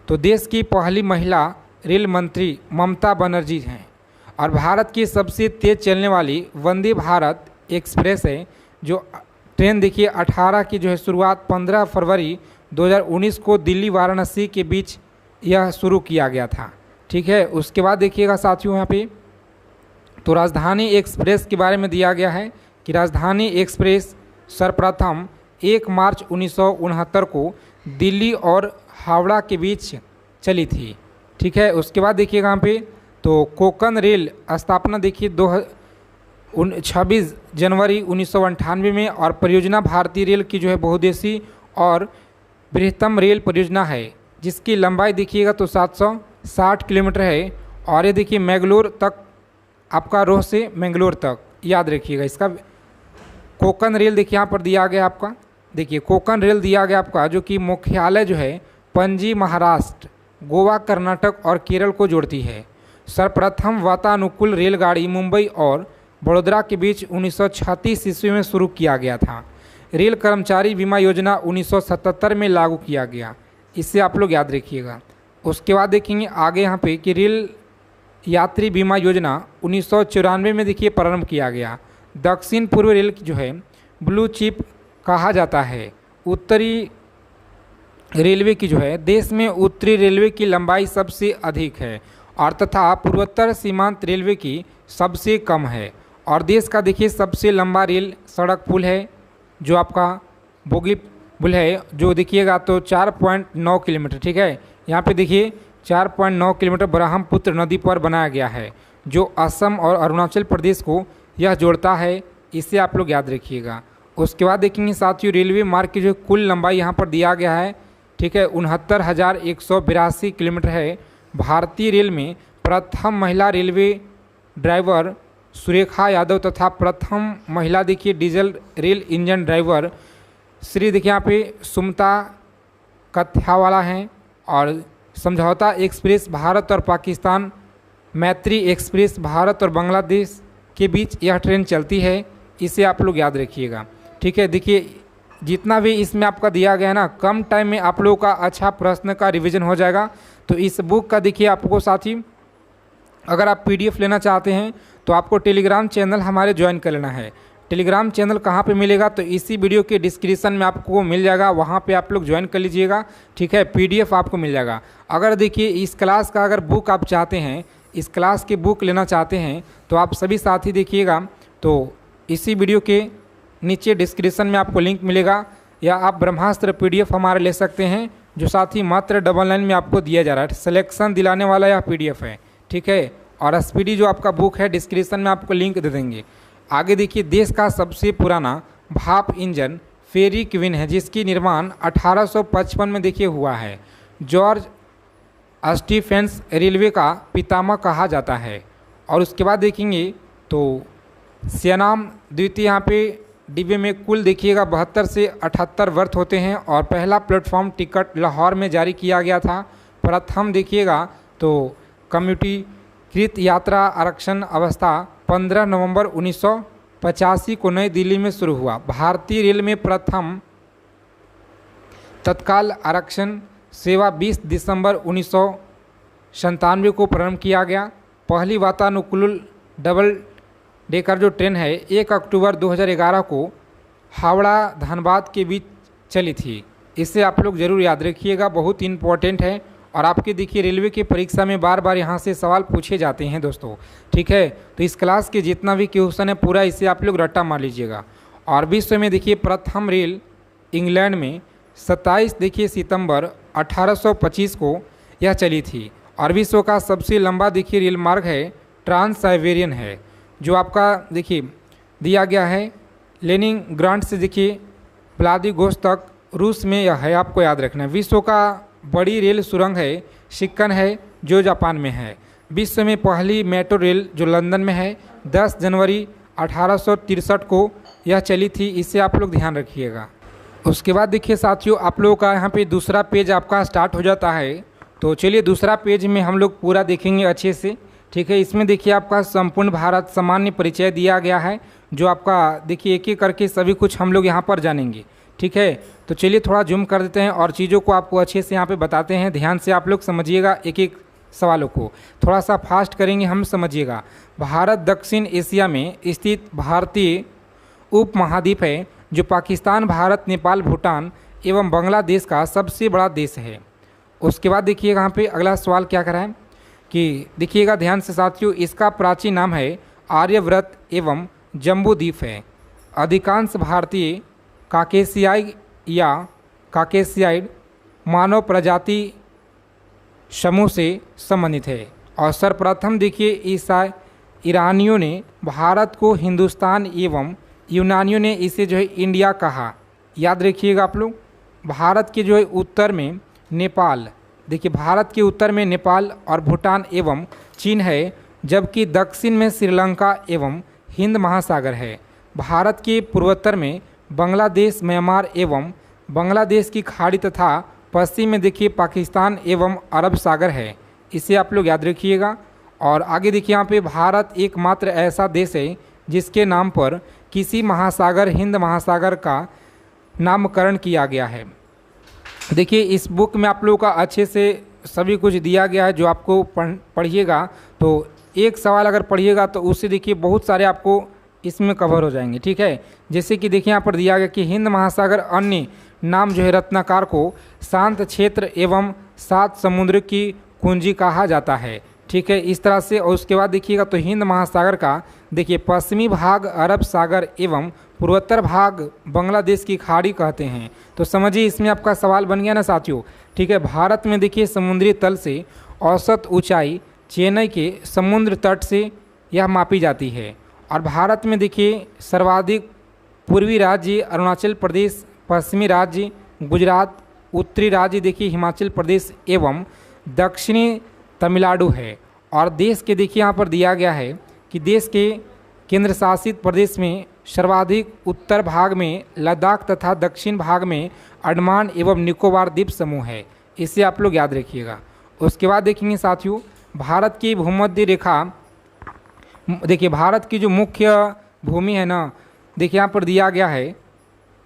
तो देश की पहली महिला रेल मंत्री ममता बनर्जी हैं, और भारत की सबसे तेज़ चलने वाली वंदे भारत एक्सप्रेस है जो ट्रेन देखिए 18 की जो है शुरुआत 15 फरवरी 2019 को दिल्ली वाराणसी के बीच यह शुरू किया गया था। ठीक है, उसके बाद देखिएगा साथियों यहाँ पे, तो राजधानी एक्सप्रेस के बारे में दिया गया है कि राजधानी एक्सप्रेस सर्वप्रथम 1 मार्च 1969 को दिल्ली और हावड़ा के बीच चली थी। ठीक है, उसके बाद देखिएगा यहाँ पे, तो कोंकण रेल स्थापना देखिए 26 जनवरी 1998 में, और परियोजना भारतीय रेल की जो है बहुउद्देशीय और बृहत्तम रेल परियोजना है जिसकी लंबाई देखिएगा तो 760 किलोमीटर है, और ये देखिए मैंगलोर तक आपका, रोह से मैंगलोर तक याद रखिएगा। इसका कोंकण रेल देखिए यहाँ पर दिया गया आपका, देखिए कोंकण रेल दिया गया आपका जो कि मुख्यालय जो है पणजी महाराष्ट्र, गोवा कर्नाटक और केरल को जोड़ती है। सर्वप्रथम वातानुकूल रेलगाड़ी मुंबई और बड़ोदरा के बीच 1936 ईस्वी में शुरू किया गया था। रेल कर्मचारी बीमा योजना 1977 में लागू किया गया, इससे आप लोग याद रखिएगा। उसके बाद देखेंगे आगे यहाँ पे कि रेल यात्री बीमा योजना 1994 में देखिए प्रारंभ किया गया। दक्षिण पूर्व रेल जो है ब्लू चिप कहा जाता है। उत्तरी रेलवे की जो है देश में उत्तरी रेलवे की लंबाई सबसे अधिक है, और तथा पूर्वोत्तर सीमांत रेलवे की सबसे कम है। और देश का देखिए सबसे लंबा रेल सड़क पुल है जो आपका बोगी पुल है, जो देखिएगा तो 4.9 किलोमीटर। ठीक है, यहाँ पे देखिए 4.9 किलोमीटर ब्रह्मपुत्र नदी पर बनाया गया है जो असम और अरुणाचल प्रदेश को यह जोड़ता है, इसे आप लोग याद रखिएगा। उसके बाद देखेंगे साथियों रेलवे मार्ग की जो कुल लंबाई यहाँ पर दिया गया है। ठीक है, 69,182 किलोमीटर है। भारतीय रेल में प्रथम महिला रेलवे ड्राइवर सुरेखा यादव तथा प्रथम महिला देखिए diesel rail engine driver Shri देखिए यहाँ पे सुमता कथ्यावाला हैं। और समझौता एक्सप्रेस भारत और पाकिस्तान, मैत्री एक्सप्रेस भारत और बांग्लादेश के बीच यह ट्रेन चलती है, इसे आप लोग याद रखिएगा। ठीक है, देखिए जितना भी इसमें आपका दिया गया है ना, कम टाइम में आप लोगों का अच्छा प्रश्न का रिवीजन हो जाएगा। तो इस बुक का देखिए आपको साथी अगर आप पीडीएफ लेना चाहते हैं तो आपको टेलीग्राम चैनल हमारे ज्वाइन कर लेना है। टेलीग्राम चैनल कहाँ पे मिलेगा, तो इसी वीडियो के डिस्क्रिप्शन में आपको मिल जाएगा, वहाँ पे आप लोग ज्वाइन कर लीजिएगा। ठीक है, पीडीएफ आपको मिल जाएगा। अगर देखिए इस क्लास का अगर बुक आप चाहते हैं, इस क्लास की बुक लेना चाहते हैं, तो आप सभी साथी देखिएगा, तो इसी वीडियो के नीचे डिस्क्रिप्शन में आपको लिंक मिलेगा, या आप ब्रह्मास्त्र पीडीएफ हमारे ले सकते हैं जो साथी मात्र 99 में आपको दिया जा रहा है। सिलेक्शन दिलाने वाला यह पीडीएफ है। ठीक है, और एसपीडी जो आपका बुक है डिस्क्रिप्शन में आपको लिंक दे देंगे। आगे देखिए देश का सबसे पुराना भाप इंजन फेरी क्वीन है जिसकी निर्माण 1855 में देखिए हुआ है। जॉर्ज स्टीफेंस रेलवे का पितामह कहा जाता है। और उसके बाद देखेंगे तो सियानाम द्वितीय यहाँ पे डिब्बे में कुल देखिएगा 72 से 78 वर्थ होते हैं और पहला प्लेटफॉर्म टिकट लाहौर में जारी किया गया था। प्रथम देखिएगा तो कम्यूनिटीकृत यात्रा आरक्षण अवस्था 15 नवंबर 1985 को नई दिल्ली में शुरू हुआ। भारतीय रेल में प्रथम तत्काल आरक्षण सेवा 20 दिसंबर 1997 को प्रारंभ किया गया। पहली वातानुकूल डबल डेकर जो ट्रेन है 1 अक्टूबर 2011 को हावड़ा धनबाद के बीच चली थी। इसे आप लोग ज़रूर याद रखिएगा, बहुत इंपॉर्टेंट है। और आपके देखिए रेलवे की परीक्षा में बार बार यहाँ से सवाल पूछे जाते हैं दोस्तों, ठीक है। तो इस क्लास के जितना भी क्वेश्चन है पूरा इसे आप लोग रट्टा मार लीजिएगा। और विश्व में देखिए प्रथम रेल इंग्लैंड में 27 देखिए सितंबर 1825 को यह चली थी। और विश्व का सबसे लंबा देखिए रेल मार्ग है ट्रांस साइबेरियन है, जो आपका देखिए दिया गया है लेनिनग्राड से देखिए व्लादिवोस्तोक तक रूस में यह है, आपको याद रखना है। विश्व का बड़ी रेल सुरंग है शिक्कन है, जो जापान में है। विश्व में पहली मेट्रो रेल जो लंदन में है 10 जनवरी 1863 को यह चली थी, इसे आप लोग ध्यान रखिएगा। उसके बाद देखिए साथियों आप लोगों का यहाँ पे दूसरा पेज आपका स्टार्ट हो जाता है। तो चलिए दूसरा पेज में हम लोग पूरा देखेंगे अच्छे से, ठीक है। इसमें देखिए आपका संपूर्ण भारत सामान्य परिचय दिया गया है, जो आपका देखिए एक एक करके सभी कुछ हम लोग यहाँ पर जानेंगे, ठीक है। तो चलिए थोड़ा जूम कर देते हैं और चीज़ों को आपको अच्छे से यहाँ पे बताते हैं। ध्यान से आप लोग समझिएगा, एक एक सवालों को थोड़ा सा फास्ट करेंगे हम, समझिएगा। भारत दक्षिण एशिया में स्थित भारतीय उप महाद्वीप है, जो पाकिस्तान, भारत, नेपाल, भूटान एवं बांग्लादेश का सबसे बड़ा देश है। उसके बाद देखिएगा यहाँ पे अगला सवाल क्या कराएं कि देखिएगा ध्यान से साथियों, इसका प्राचीन नाम है आर्यव्रत एवं जम्बूद्वीप है। अधिकांश भारतीय काकेशियाई या काकेशियाइड मानव प्रजाति समूह से संबंधित है। और सर्वप्रथम देखिए ईरानियों ने भारत को हिंदुस्तान एवं यूनानियों ने इसे जो है इंडिया कहा। याद रखिएगा आप लोग। भारत के जो है उत्तर में नेपाल, देखिए भारत के उत्तर में नेपाल और भूटान एवं चीन है, जबकि दक्षिण में श्रीलंका एवं हिंद महासागर है। भारत के पूर्वोत्तर में बांग्लादेश, म्यांमार एवं बांग्लादेश की खाड़ी तथा पश्चिम में देखिए पाकिस्तान एवं अरब सागर है, इसे आप लोग याद रखिएगा। और आगे देखिए यहाँ पे भारत एकमात्र ऐसा देश है जिसके नाम पर किसी महासागर हिंद महासागर का नामकरण किया गया है। देखिए इस बुक में आप लोगों का अच्छे से सभी कुछ दिया गया है, जो आपको पढ़िएगा तो एक सवाल अगर पढ़िएगा तो उससे देखिए बहुत सारे आपको इसमें कवर हो जाएंगे, ठीक है। जैसे कि देखिए यहाँ पर दिया गया कि हिंद महासागर अन्य नाम जो है रत्नाकर को शांत क्षेत्र एवं 7 समुद्र की कुंजी कहा जाता है, ठीक है, इस तरह से। और उसके बाद देखिएगा तो हिंद महासागर का देखिए पश्चिमी भाग अरब सागर एवं पूर्वोत्तर भाग बांग्लादेश की खाड़ी कहते हैं। तो समझिए इसमें आपका सवाल बन गया ना साथियों, ठीक है। भारत में देखिए समुद्री तल से औसत ऊंचाई चेन्नई के समुद्र तट से यह मापी जाती है। और भारत में देखिए सर्वाधिक पूर्वी राज्य अरुणाचल प्रदेश, पश्चिमी राज्य गुजरात, उत्तरी राज्य देखिए हिमाचल प्रदेश एवं दक्षिणी तमिलनाडु है। और देश के देखिए यहाँ पर दिया गया है कि देश के केंद्र शासित प्रदेश में सर्वाधिक उत्तर भाग में लद्दाख तथा दक्षिण भाग में अंडमान एवं निकोबार द्वीप समूह है, इसे आप लोग याद रखिएगा। उसके बाद देखेंगे साथियों भारत की भूमध्य रेखा, देखिए भारत की जो मुख्य भूमि है ना, देखिए यहाँ पर दिया गया है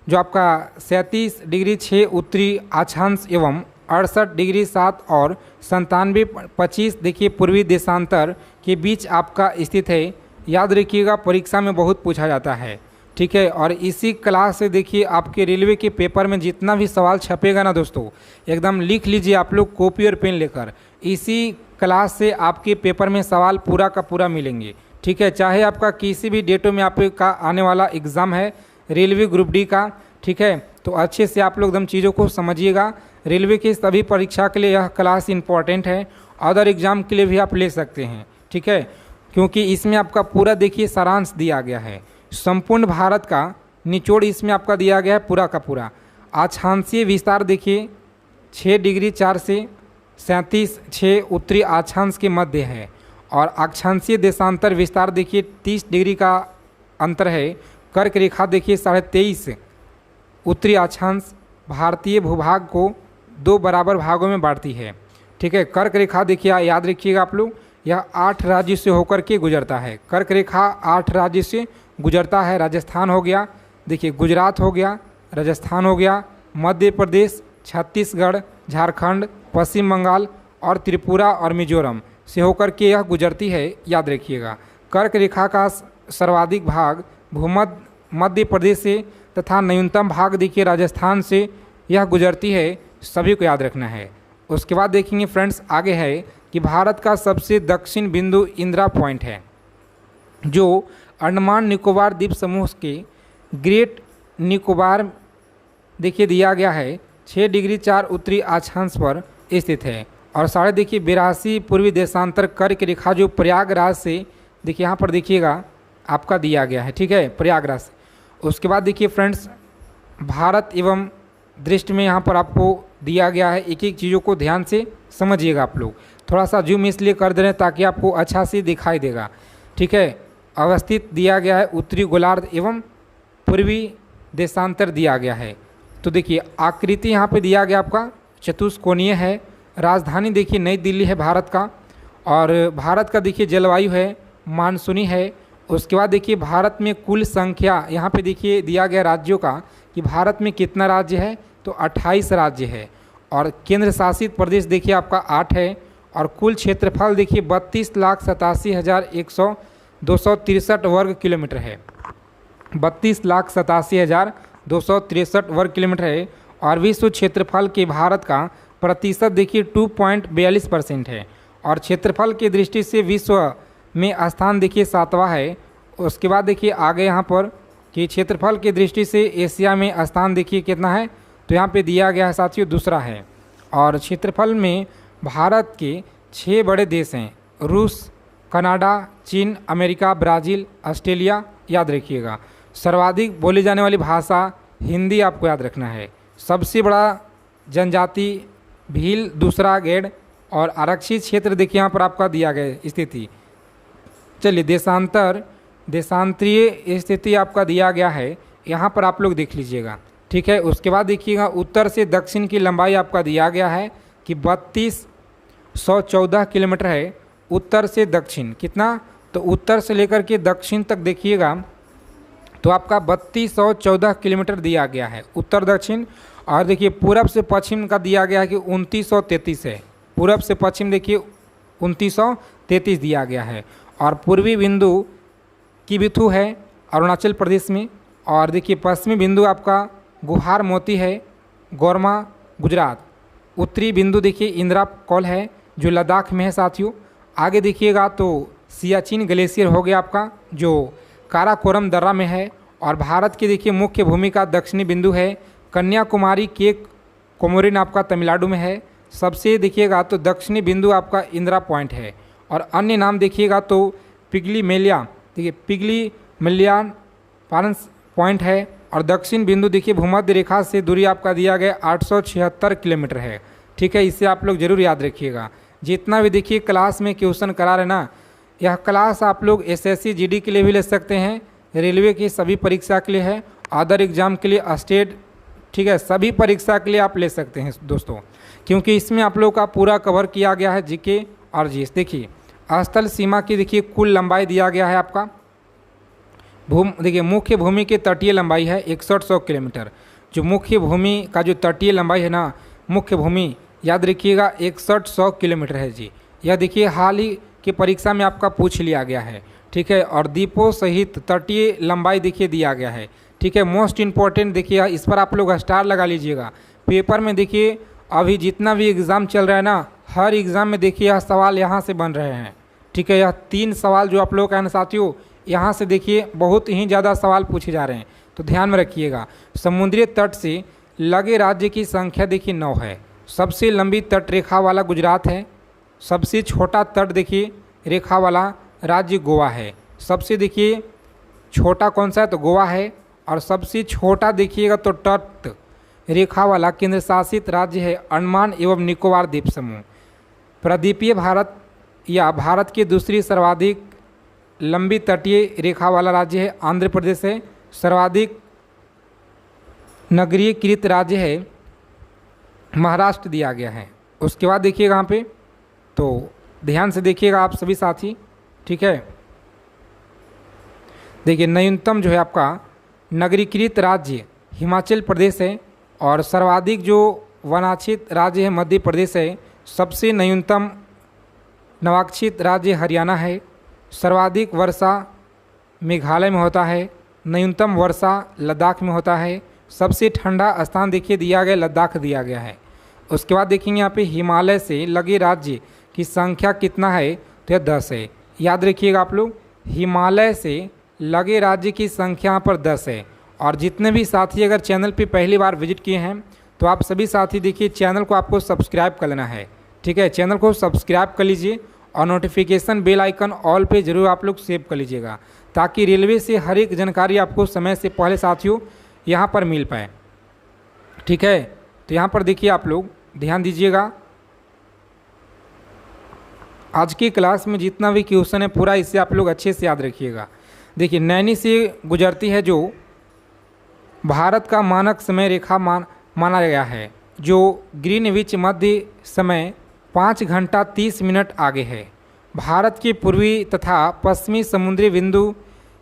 जो आपका 37 डिग्री 6 उत्तरी अक्षांश एवं 68 डिग्री 7 और 97.25 देखिए पूर्वी देशांतर के बीच आपका स्थित है। याद रखिएगा परीक्षा में बहुत पूछा जाता है, ठीक है। और इसी क्लास से देखिए आपके रेलवे के पेपर में जितना भी सवाल छपेगा ना दोस्तों, एकदम लिख लीजिए आप लोग कॉपी और पेन लेकर। इसी क्लास से आपके पेपर में सवाल पूरा का पूरा मिलेंगे, ठीक है। चाहे आपका किसी भी डेटों में आपका आने वाला एग्ज़ाम है रेलवे ग्रुप डी का, ठीक है। तो अच्छे से आप लोग एकदम चीज़ों को समझिएगा। रेलवे की सभी परीक्षा के लिए यह क्लास इंपॉर्टेंट है, अदर एग्ज़ाम के लिए भी आप ले सकते हैं, ठीक है, क्योंकि इसमें आपका पूरा देखिए सारांश दिया गया है। संपूर्ण भारत का निचोड़ इसमें आपका दिया गया है पूरा का पूरा। अक्षांशीय विस्तार देखिए 6 डिग्री 4 से 37.6 उत्तरी अक्षांश के मध्य है। और अक्षांशीय देशांतर विस्तार देखिए 30 डिग्री का अंतर है। कर्क रेखा देखिए 23.5 उत्तरी अक्षांश भारतीय भूभाग को 2 बराबर भागों में बांटती है। ठीक है, कर्क रेखा देखिए याद रखिएगा आप लोग, यह 8 राज्य से होकर के गुजरता है। कर्क रेखा 8 राज्य से गुजरता है। राजस्थान हो गया, देखिए गुजरात हो गया, राजस्थान हो गया, मध्य प्रदेश, छत्तीसगढ़, झारखंड, पश्चिम बंगाल और त्रिपुरा और मिजोरम से होकर के यह गुजरती है, याद रखिएगा। कर्क रेखा का सर्वाधिक भाग भूमध्य मध्य प्रदेश से तथा न्यूनतम भाग देखिए राजस्थान से यह गुजरती है, सभी को याद रखना है। उसके बाद देखेंगे फ्रेंड्स आगे है कि भारत का सबसे दक्षिण बिंदु इंदिरा पॉइंट है, जो अंडमान निकोबार द्वीप समूह के ग्रेट निकोबार देखिए दिया गया है 6 डिग्री 4 उत्तरी अक्षांश पर स्थित है। और 82.5 पूर्वी देशांतर कर्क रेखा जो प्रयागराज से देखिए यहाँ पर देखिएगा आपका दिया गया है। ठीक है, प्रयागराज से। उसके बाद देखिए फ्रेंड्स भारत एवं दृष्टि में यहाँ पर आपको दिया गया है, एक एक चीज़ों को ध्यान से समझिएगा आप लोग। थोड़ा सा जूम इसलिए कर दे रहे हैं ताकि आपको अच्छा से दिखाई देगा। ठीक है, अवस्थित दिया गया है उत्तरी गोलार्ध एवं पूर्वी देशांतर दिया गया है। तो देखिए आकृति यहाँ पे दिया गया आपका चतुष्कोणीय है। राजधानी देखिए नई दिल्ली है भारत का। और भारत का देखिए जलवायु है मानसूनी है। उसके बाद देखिए भारत में कुल संख्या यहाँ पे देखिए दिया गया राज्यों का कि भारत में कितना राज्य है, तो 28 राज्य है। और केंद्र शासित प्रदेश देखिए आपका 8 है। और कुल क्षेत्रफल देखिए 32,87,263 वर्ग किलोमीटर है। 32,87,263 वर्ग किलोमीटर है। और विश्व क्षेत्रफल के भारत का प्रतिशत देखिए 2.42% है। और क्षेत्रफल की दृष्टि से विश्व में स्थान देखिए 7वां है। उसके बाद देखिए आगे यहाँ पर कि क्षेत्रफल की दृष्टि से एशिया में स्थान देखिए कितना है, तो यहाँ पे दिया गया है साथियों दूसरा है। और क्षेत्रफल में भारत के 6 बड़े देश हैं, रूस, कनाडा, चीन, अमेरिका, ब्राज़ील, ऑस्ट्रेलिया, याद रखिएगा। सर्वाधिक बोली जाने वाली भाषा हिंदी आपको याद रखना है। सबसे बड़ा जनजाति भील, दूसरा गैड़। और आरक्षित क्षेत्र देखिए यहाँ पर आपका दिया गया स्थिति। चलिए देशांतरीय स्थिति आपका दिया गया है, यहाँ पर आप लोग देख लीजिएगा। ठीक है, उसके बाद देखिएगा उत्तर से दक्षिण की लंबाई आपका दिया गया है कि 3214 किलोमीटर है। उत्तर से दक्षिण कितना, तो उत्तर से लेकर के दक्षिण तक देखिएगा तो आपका 3214 किलोमीटर दिया गया है उत्तर दक्षिण। और देखिए पूरब से पश्चिम का दिया गया है कि 2933 है। पूरब से पश्चिम देखिए 2933 दिया गया है। और पूर्वी बिंदु किबिथु है अरुणाचल प्रदेश में। और देखिए पश्चिमी बिंदु आपका गुहार मोती है गोरमा गुजरात। उत्तरी बिंदु देखिए इंदिरा कौल है जो लद्दाख में है साथियों। आगे देखिएगा तो सियाचिन ग्लेशियर हो गया आपका जो काराकोरम दर्रा में है। और भारत की देखिए मुख्य भूमि का दक्षिणी बिंदु है कन्याकुमारी के कोमोरिन आपका तमिलनाडु में है। सबसे देखिएगा तो दक्षिणी बिंदु आपका इंदिरा पॉइंट है। और अन्य नाम देखिएगा तो पिगली मेलिया, देखिए पिगली मल्यान पारंस पॉइंट है। और दक्षिण बिंदु देखिए भूमध्य रेखा से दूरी आपका दिया गया 876 किलोमीटर है। ठीक है, इसे आप लोग जरूर याद रखिएगा। जितना भी देखिए क्लास में क्वेश्चन करा रहे ना, यह क्लास आप लोग एसएससी जीडी के लिए भी ले सकते हैं, रेलवे की सभी परीक्षा के लिए है, अदर एग्जाम के लिए, स्टेट, ठीक है, सभी परीक्षा के लिए आप ले सकते हैं दोस्तों, क्योंकि इसमें आप लोग का पूरा कवर किया गया है जीके और जीएस। देखिए स्थल सीमा की देखिए कुल लंबाई दिया गया है आपका देखिए मुख्य भूमि की तटीय लंबाई है 6100 किलोमीटर। जो मुख्य भूमि का जो तटीय लंबाई है ना, मुख्य भूमि याद रखिएगा 6100 किलोमीटर है जी। यह देखिए हाल ही की परीक्षा में आपका पूछ लिया गया है। ठीक है, और द्वीपों सहित तटीय लंबाई देखिए दिया गया है। ठीक है, मोस्ट इम्पॉर्टेंट देखिए इस पर आप लोग स्टार लगा लीजिएगा। पेपर में देखिए अभी जितना भी एग्ज़ाम चल रहा है ना, हर एग्ज़ाम में देखिए यह सवाल यहाँ से बन रहे हैं। ठीक है, यह 3 सवाल जो आप लोग का है ना साथियों, यहाँ से देखिए बहुत ही ज़्यादा सवाल पूछे जा रहे हैं, तो ध्यान में रखिएगा। समुद्री तट से लगे राज्य की संख्या देखिए 9 है। सबसे लंबी तट रेखा वाला गुजरात है। सबसे छोटा तट देखिए रेखा वाला राज्य गोवा है। सबसे देखिए छोटा कौन सा है, तो गोवा है। और सबसे छोटा देखिएगा तो तट रेखा वाला केंद्र शासित राज्य है अंडमान एवं निकोबार द्वीप समूह। प्रद्वीपीय भारत या भारत की दूसरी सर्वाधिक लंबी तटीय रेखा वाला राज्य है आंध्र प्रदेश है। सर्वाधिक नगरीयकृत राज्य है महाराष्ट्र दिया गया है। उसके बाद देखिएगा यहाँ पे, तो ध्यान से देखिएगा आप सभी साथी, ठीक है। देखिए न्यूनतम जो है आपका नगरीकृत राज्य हिमाचल प्रदेश है और सर्वाधिक जो वनाक्षित राज्य है मध्य प्रदेश है। सबसे न्यूनतम नवाक्षित राज्य हरियाणा है। सर्वाधिक वर्षा मेघालय में होता है। न्यूनतम वर्षा लद्दाख में होता है। सबसे ठंडा स्थान देखिए दिया गया लद्दाख दिया गया है। उसके बाद देखेंगे यहाँ पे हिमालय से लगे राज्य की संख्या कितना है, तो यह 10 है। याद रखिएगा आप लोग, हिमालय से लगे राज्य की संख्या यहाँ पर 10 है। और जितने भी साथी अगर चैनल पे पहली बार विजिट किए हैं तो आप सभी साथी देखिए चैनल को आपको सब्सक्राइब कर लेना है, ठीक है। चैनल को सब्सक्राइब कर लीजिए और नोटिफिकेशन बेल आइकन ऑल पे ज़रूर आप लोग सेव कर लीजिएगा, ताकि रेलवे से हर एक जानकारी आपको समय से पहले साथियों यहाँ पर मिल पाए, ठीक है। तो यहाँ पर देखिए आप लोग ध्यान दीजिएगा, आज की क्लास में जितना भी क्वेश्चन है पूरा इसे आप लोग अच्छे से याद रखिएगा। देखिए नैनी से गुजरती है जो भारत का मानक समय रेखा माना गया है, जो ग्रीनविच मध्य समय 5 घंटा 30 मिनट आगे है। भारत के पूर्वी तथा पश्चिमी समुद्री बिंदु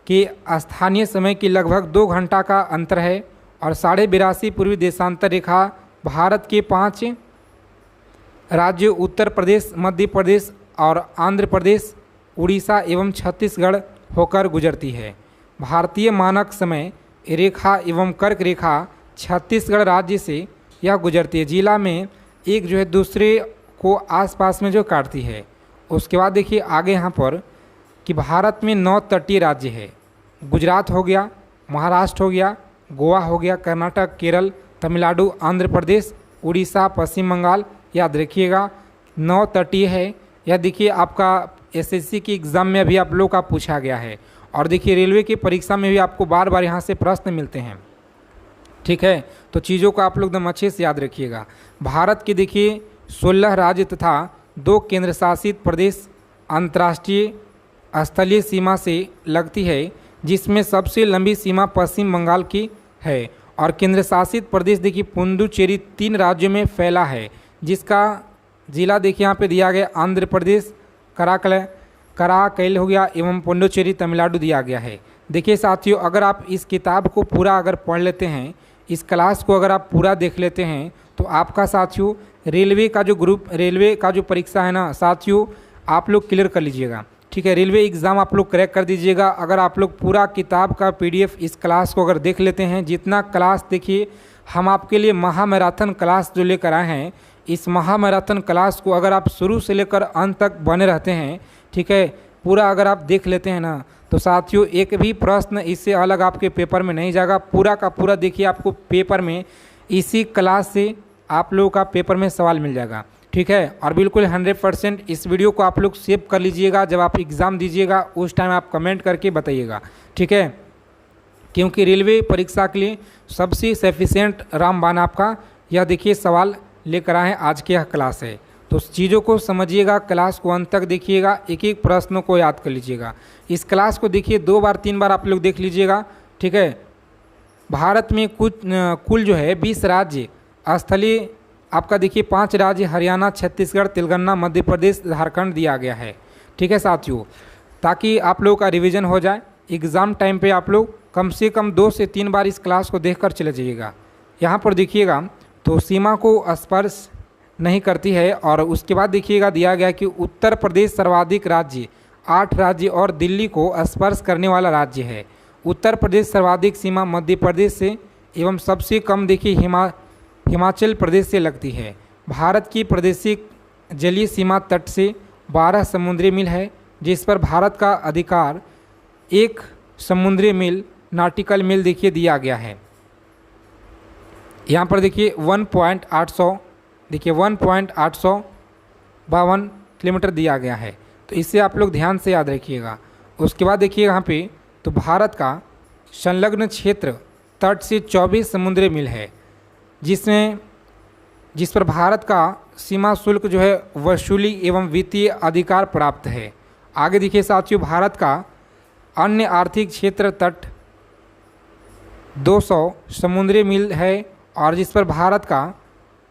के स्थानीय समय की लगभग 2 घंटा का अंतर है और 82.5 पूर्वी देशांतर रेखा भारत के 5 राज्यों उत्तर प्रदेश, मध्य प्रदेश और आंध्र प्रदेश, उड़ीसा एवं छत्तीसगढ़ होकर गुजरती है। भारतीय मानक समय रेखा एवं कर्क रेखा छत्तीसगढ़ राज्य से यह गुजरती है। जिला में एक जो है दूसरे को आसपास में जो काटती है। उसके बाद देखिए आगे यहाँ पर कि भारत में 9 तटीय राज्य है। गुजरात हो गया, महाराष्ट्र हो गया, गोवा हो गया, कर्नाटक, केरल, तमिलनाडु, आंध्र प्रदेश, उड़ीसा, पश्चिम बंगाल। याद रखिएगा 9 तटीय है। यह देखिए आपका एसएससी की एग्ज़ाम में अभी आप लोग का पूछा गया है और देखिए रेलवे की परीक्षा में भी आपको बार बार यहाँ से प्रश्न मिलते हैं, ठीक है। तो चीज़ों को आप लोग एकदम अच्छे से याद रखिएगा। भारत के देखिए 16 राज्य तथा 2 केंद्र शासित प्रदेश अंतर्राष्ट्रीय स्थलीय सीमा से लगती है, जिसमें सबसे लंबी सीमा पश्चिम बंगाल की है। और केंद्र शासित प्रदेश देखिए पुडुचेरी 3 राज्यों में फैला है, जिसका जिला देखिए यहाँ पे दिया गया आंध्र प्रदेश, कराकल हो गया एवं पुडुचेरी तमिलनाडु दिया गया है। देखिए साथियों, अगर आप इस किताब को पूरा अगर पढ़ लेते हैं, इस क्लास को अगर आप पूरा देख लेते हैं, तो आपका साथियों रेलवे का जो परीक्षा है ना साथियों, आप लोग क्लियर कर लीजिएगा, ठीक है। रेलवे एग्ज़ाम आप लोग क्रैक कर दीजिएगा अगर आप लोग पूरा किताब का PDF इस क्लास को अगर देख लेते हैं। जितना क्लास देखिए हम आपके लिए महामैराथन क्लास जो लेकर आए हैं, इस महामैराथन क्लास को अगर आप शुरू से लेकर अंत तक बने रहते हैं, ठीक है, पूरा अगर आप देख लेते हैं ना, तो साथियों एक भी प्रश्न इससे अलग आपके पेपर में नहीं जाएगा। पूरा का पूरा देखिए आपको पेपर में इसी क्लास से आप लोगों का पेपर में सवाल मिल जाएगा, ठीक है। और बिल्कुल 100% इस वीडियो को आप लोग सेव कर लीजिएगा। जब आप एग्ज़ाम दीजिएगा उस टाइम आप कमेंट करके बताइएगा, ठीक है, क्योंकि रेलवे परीक्षा के लिए सबसे सफिशिएंट रामबाण आपका यह देखिए सवाल लेकर आए आज की यह क्लास है। तो चीज़ों को समझिएगा, क्लास को अंत तक देखिएगा, एक एक प्रश्नों को याद कर लीजिएगा। इस क्लास को देखिए 2 बार 3 बार आप लोग देख लीजिएगा, ठीक है। भारत में कुल जो है 20 राज्य स्थलीय आपका देखिए 5 राज्य हरियाणा, छत्तीसगढ़, तेलंगाना, मध्य प्रदेश, झारखंड दिया गया है, ठीक है साथियों, ताकि आप लोगों का रिवीजन हो जाए। एग्ज़ाम टाइम पे आप लोग कम से कम 2 से 3 बार इस क्लास को देखकर चले जाइएगा। यहाँ पर देखिएगा तो सीमा को स्पर्श नहीं करती है। और उसके बाद देखिएगा दिया गया कि उत्तर प्रदेश सर्वाधिक राज्य 8 राज्य और दिल्ली को स्पर्श करने वाला राज्य है। उत्तर प्रदेश सर्वाधिक सीमा मध्य प्रदेश से एवं सबसे कम देखिए हिमाचल प्रदेश से लगती है। भारत की प्रादेशिक जलीय सीमा तट से 12 समुद्री मील है, जिस पर भारत का अधिकार 1 समुद्री मील नॉटिकल मील देखिए दिया गया है। यहाँ पर देखिए 1.852 किलोमीटर दिया गया है। तो इससे आप लोग ध्यान से याद रखिएगा। उसके बाद देखिए यहाँ पे तो भारत का संलग्न क्षेत्र तट से 24 समुद्री मील है, जिस पर भारत का सीमा शुल्क जो है वसूली एवं वित्तीय अधिकार प्राप्त है। आगे देखिए साथियों, भारत का अन्य आर्थिक क्षेत्र तट 200 समुद्री मील है और जिस पर भारत का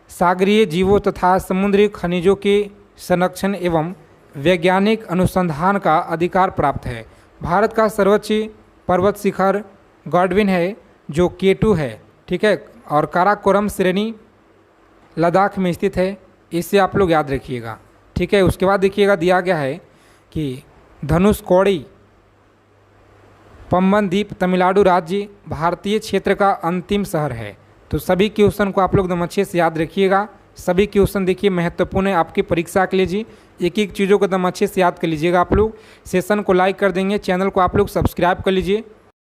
सागरीय जीवों तथा समुद्री खनिजों के संरक्षण एवं वैज्ञानिक अनुसंधान का अधिकार प्राप्त है। भारत का सर्वोच्च पर्वत शिखर गॉडविन है जो K2 है, ठीक है, और काराकोरम श्रेणी लद्दाख में स्थित है। इससे आप लोग याद रखिएगा, ठीक है। उसके बाद देखिएगा दिया गया है कि धनुषकोडी पंबन द्वीप तमिलनाडु राज्य भारतीय क्षेत्र का अंतिम शहर है। तो सभी क्वेश्चन को आप लोग एकदम अच्छे से याद रखिएगा। सभी क्वेश्चन देखिए महत्वपूर्ण है आपकी परीक्षा के लिए जी। एक एक चीज़ों को एकदम अच्छे से याद कर लीजिएगा। आप लोग सेशन को लाइक कर देंगे, चैनल को आप लोग सब्सक्राइब कर लीजिए।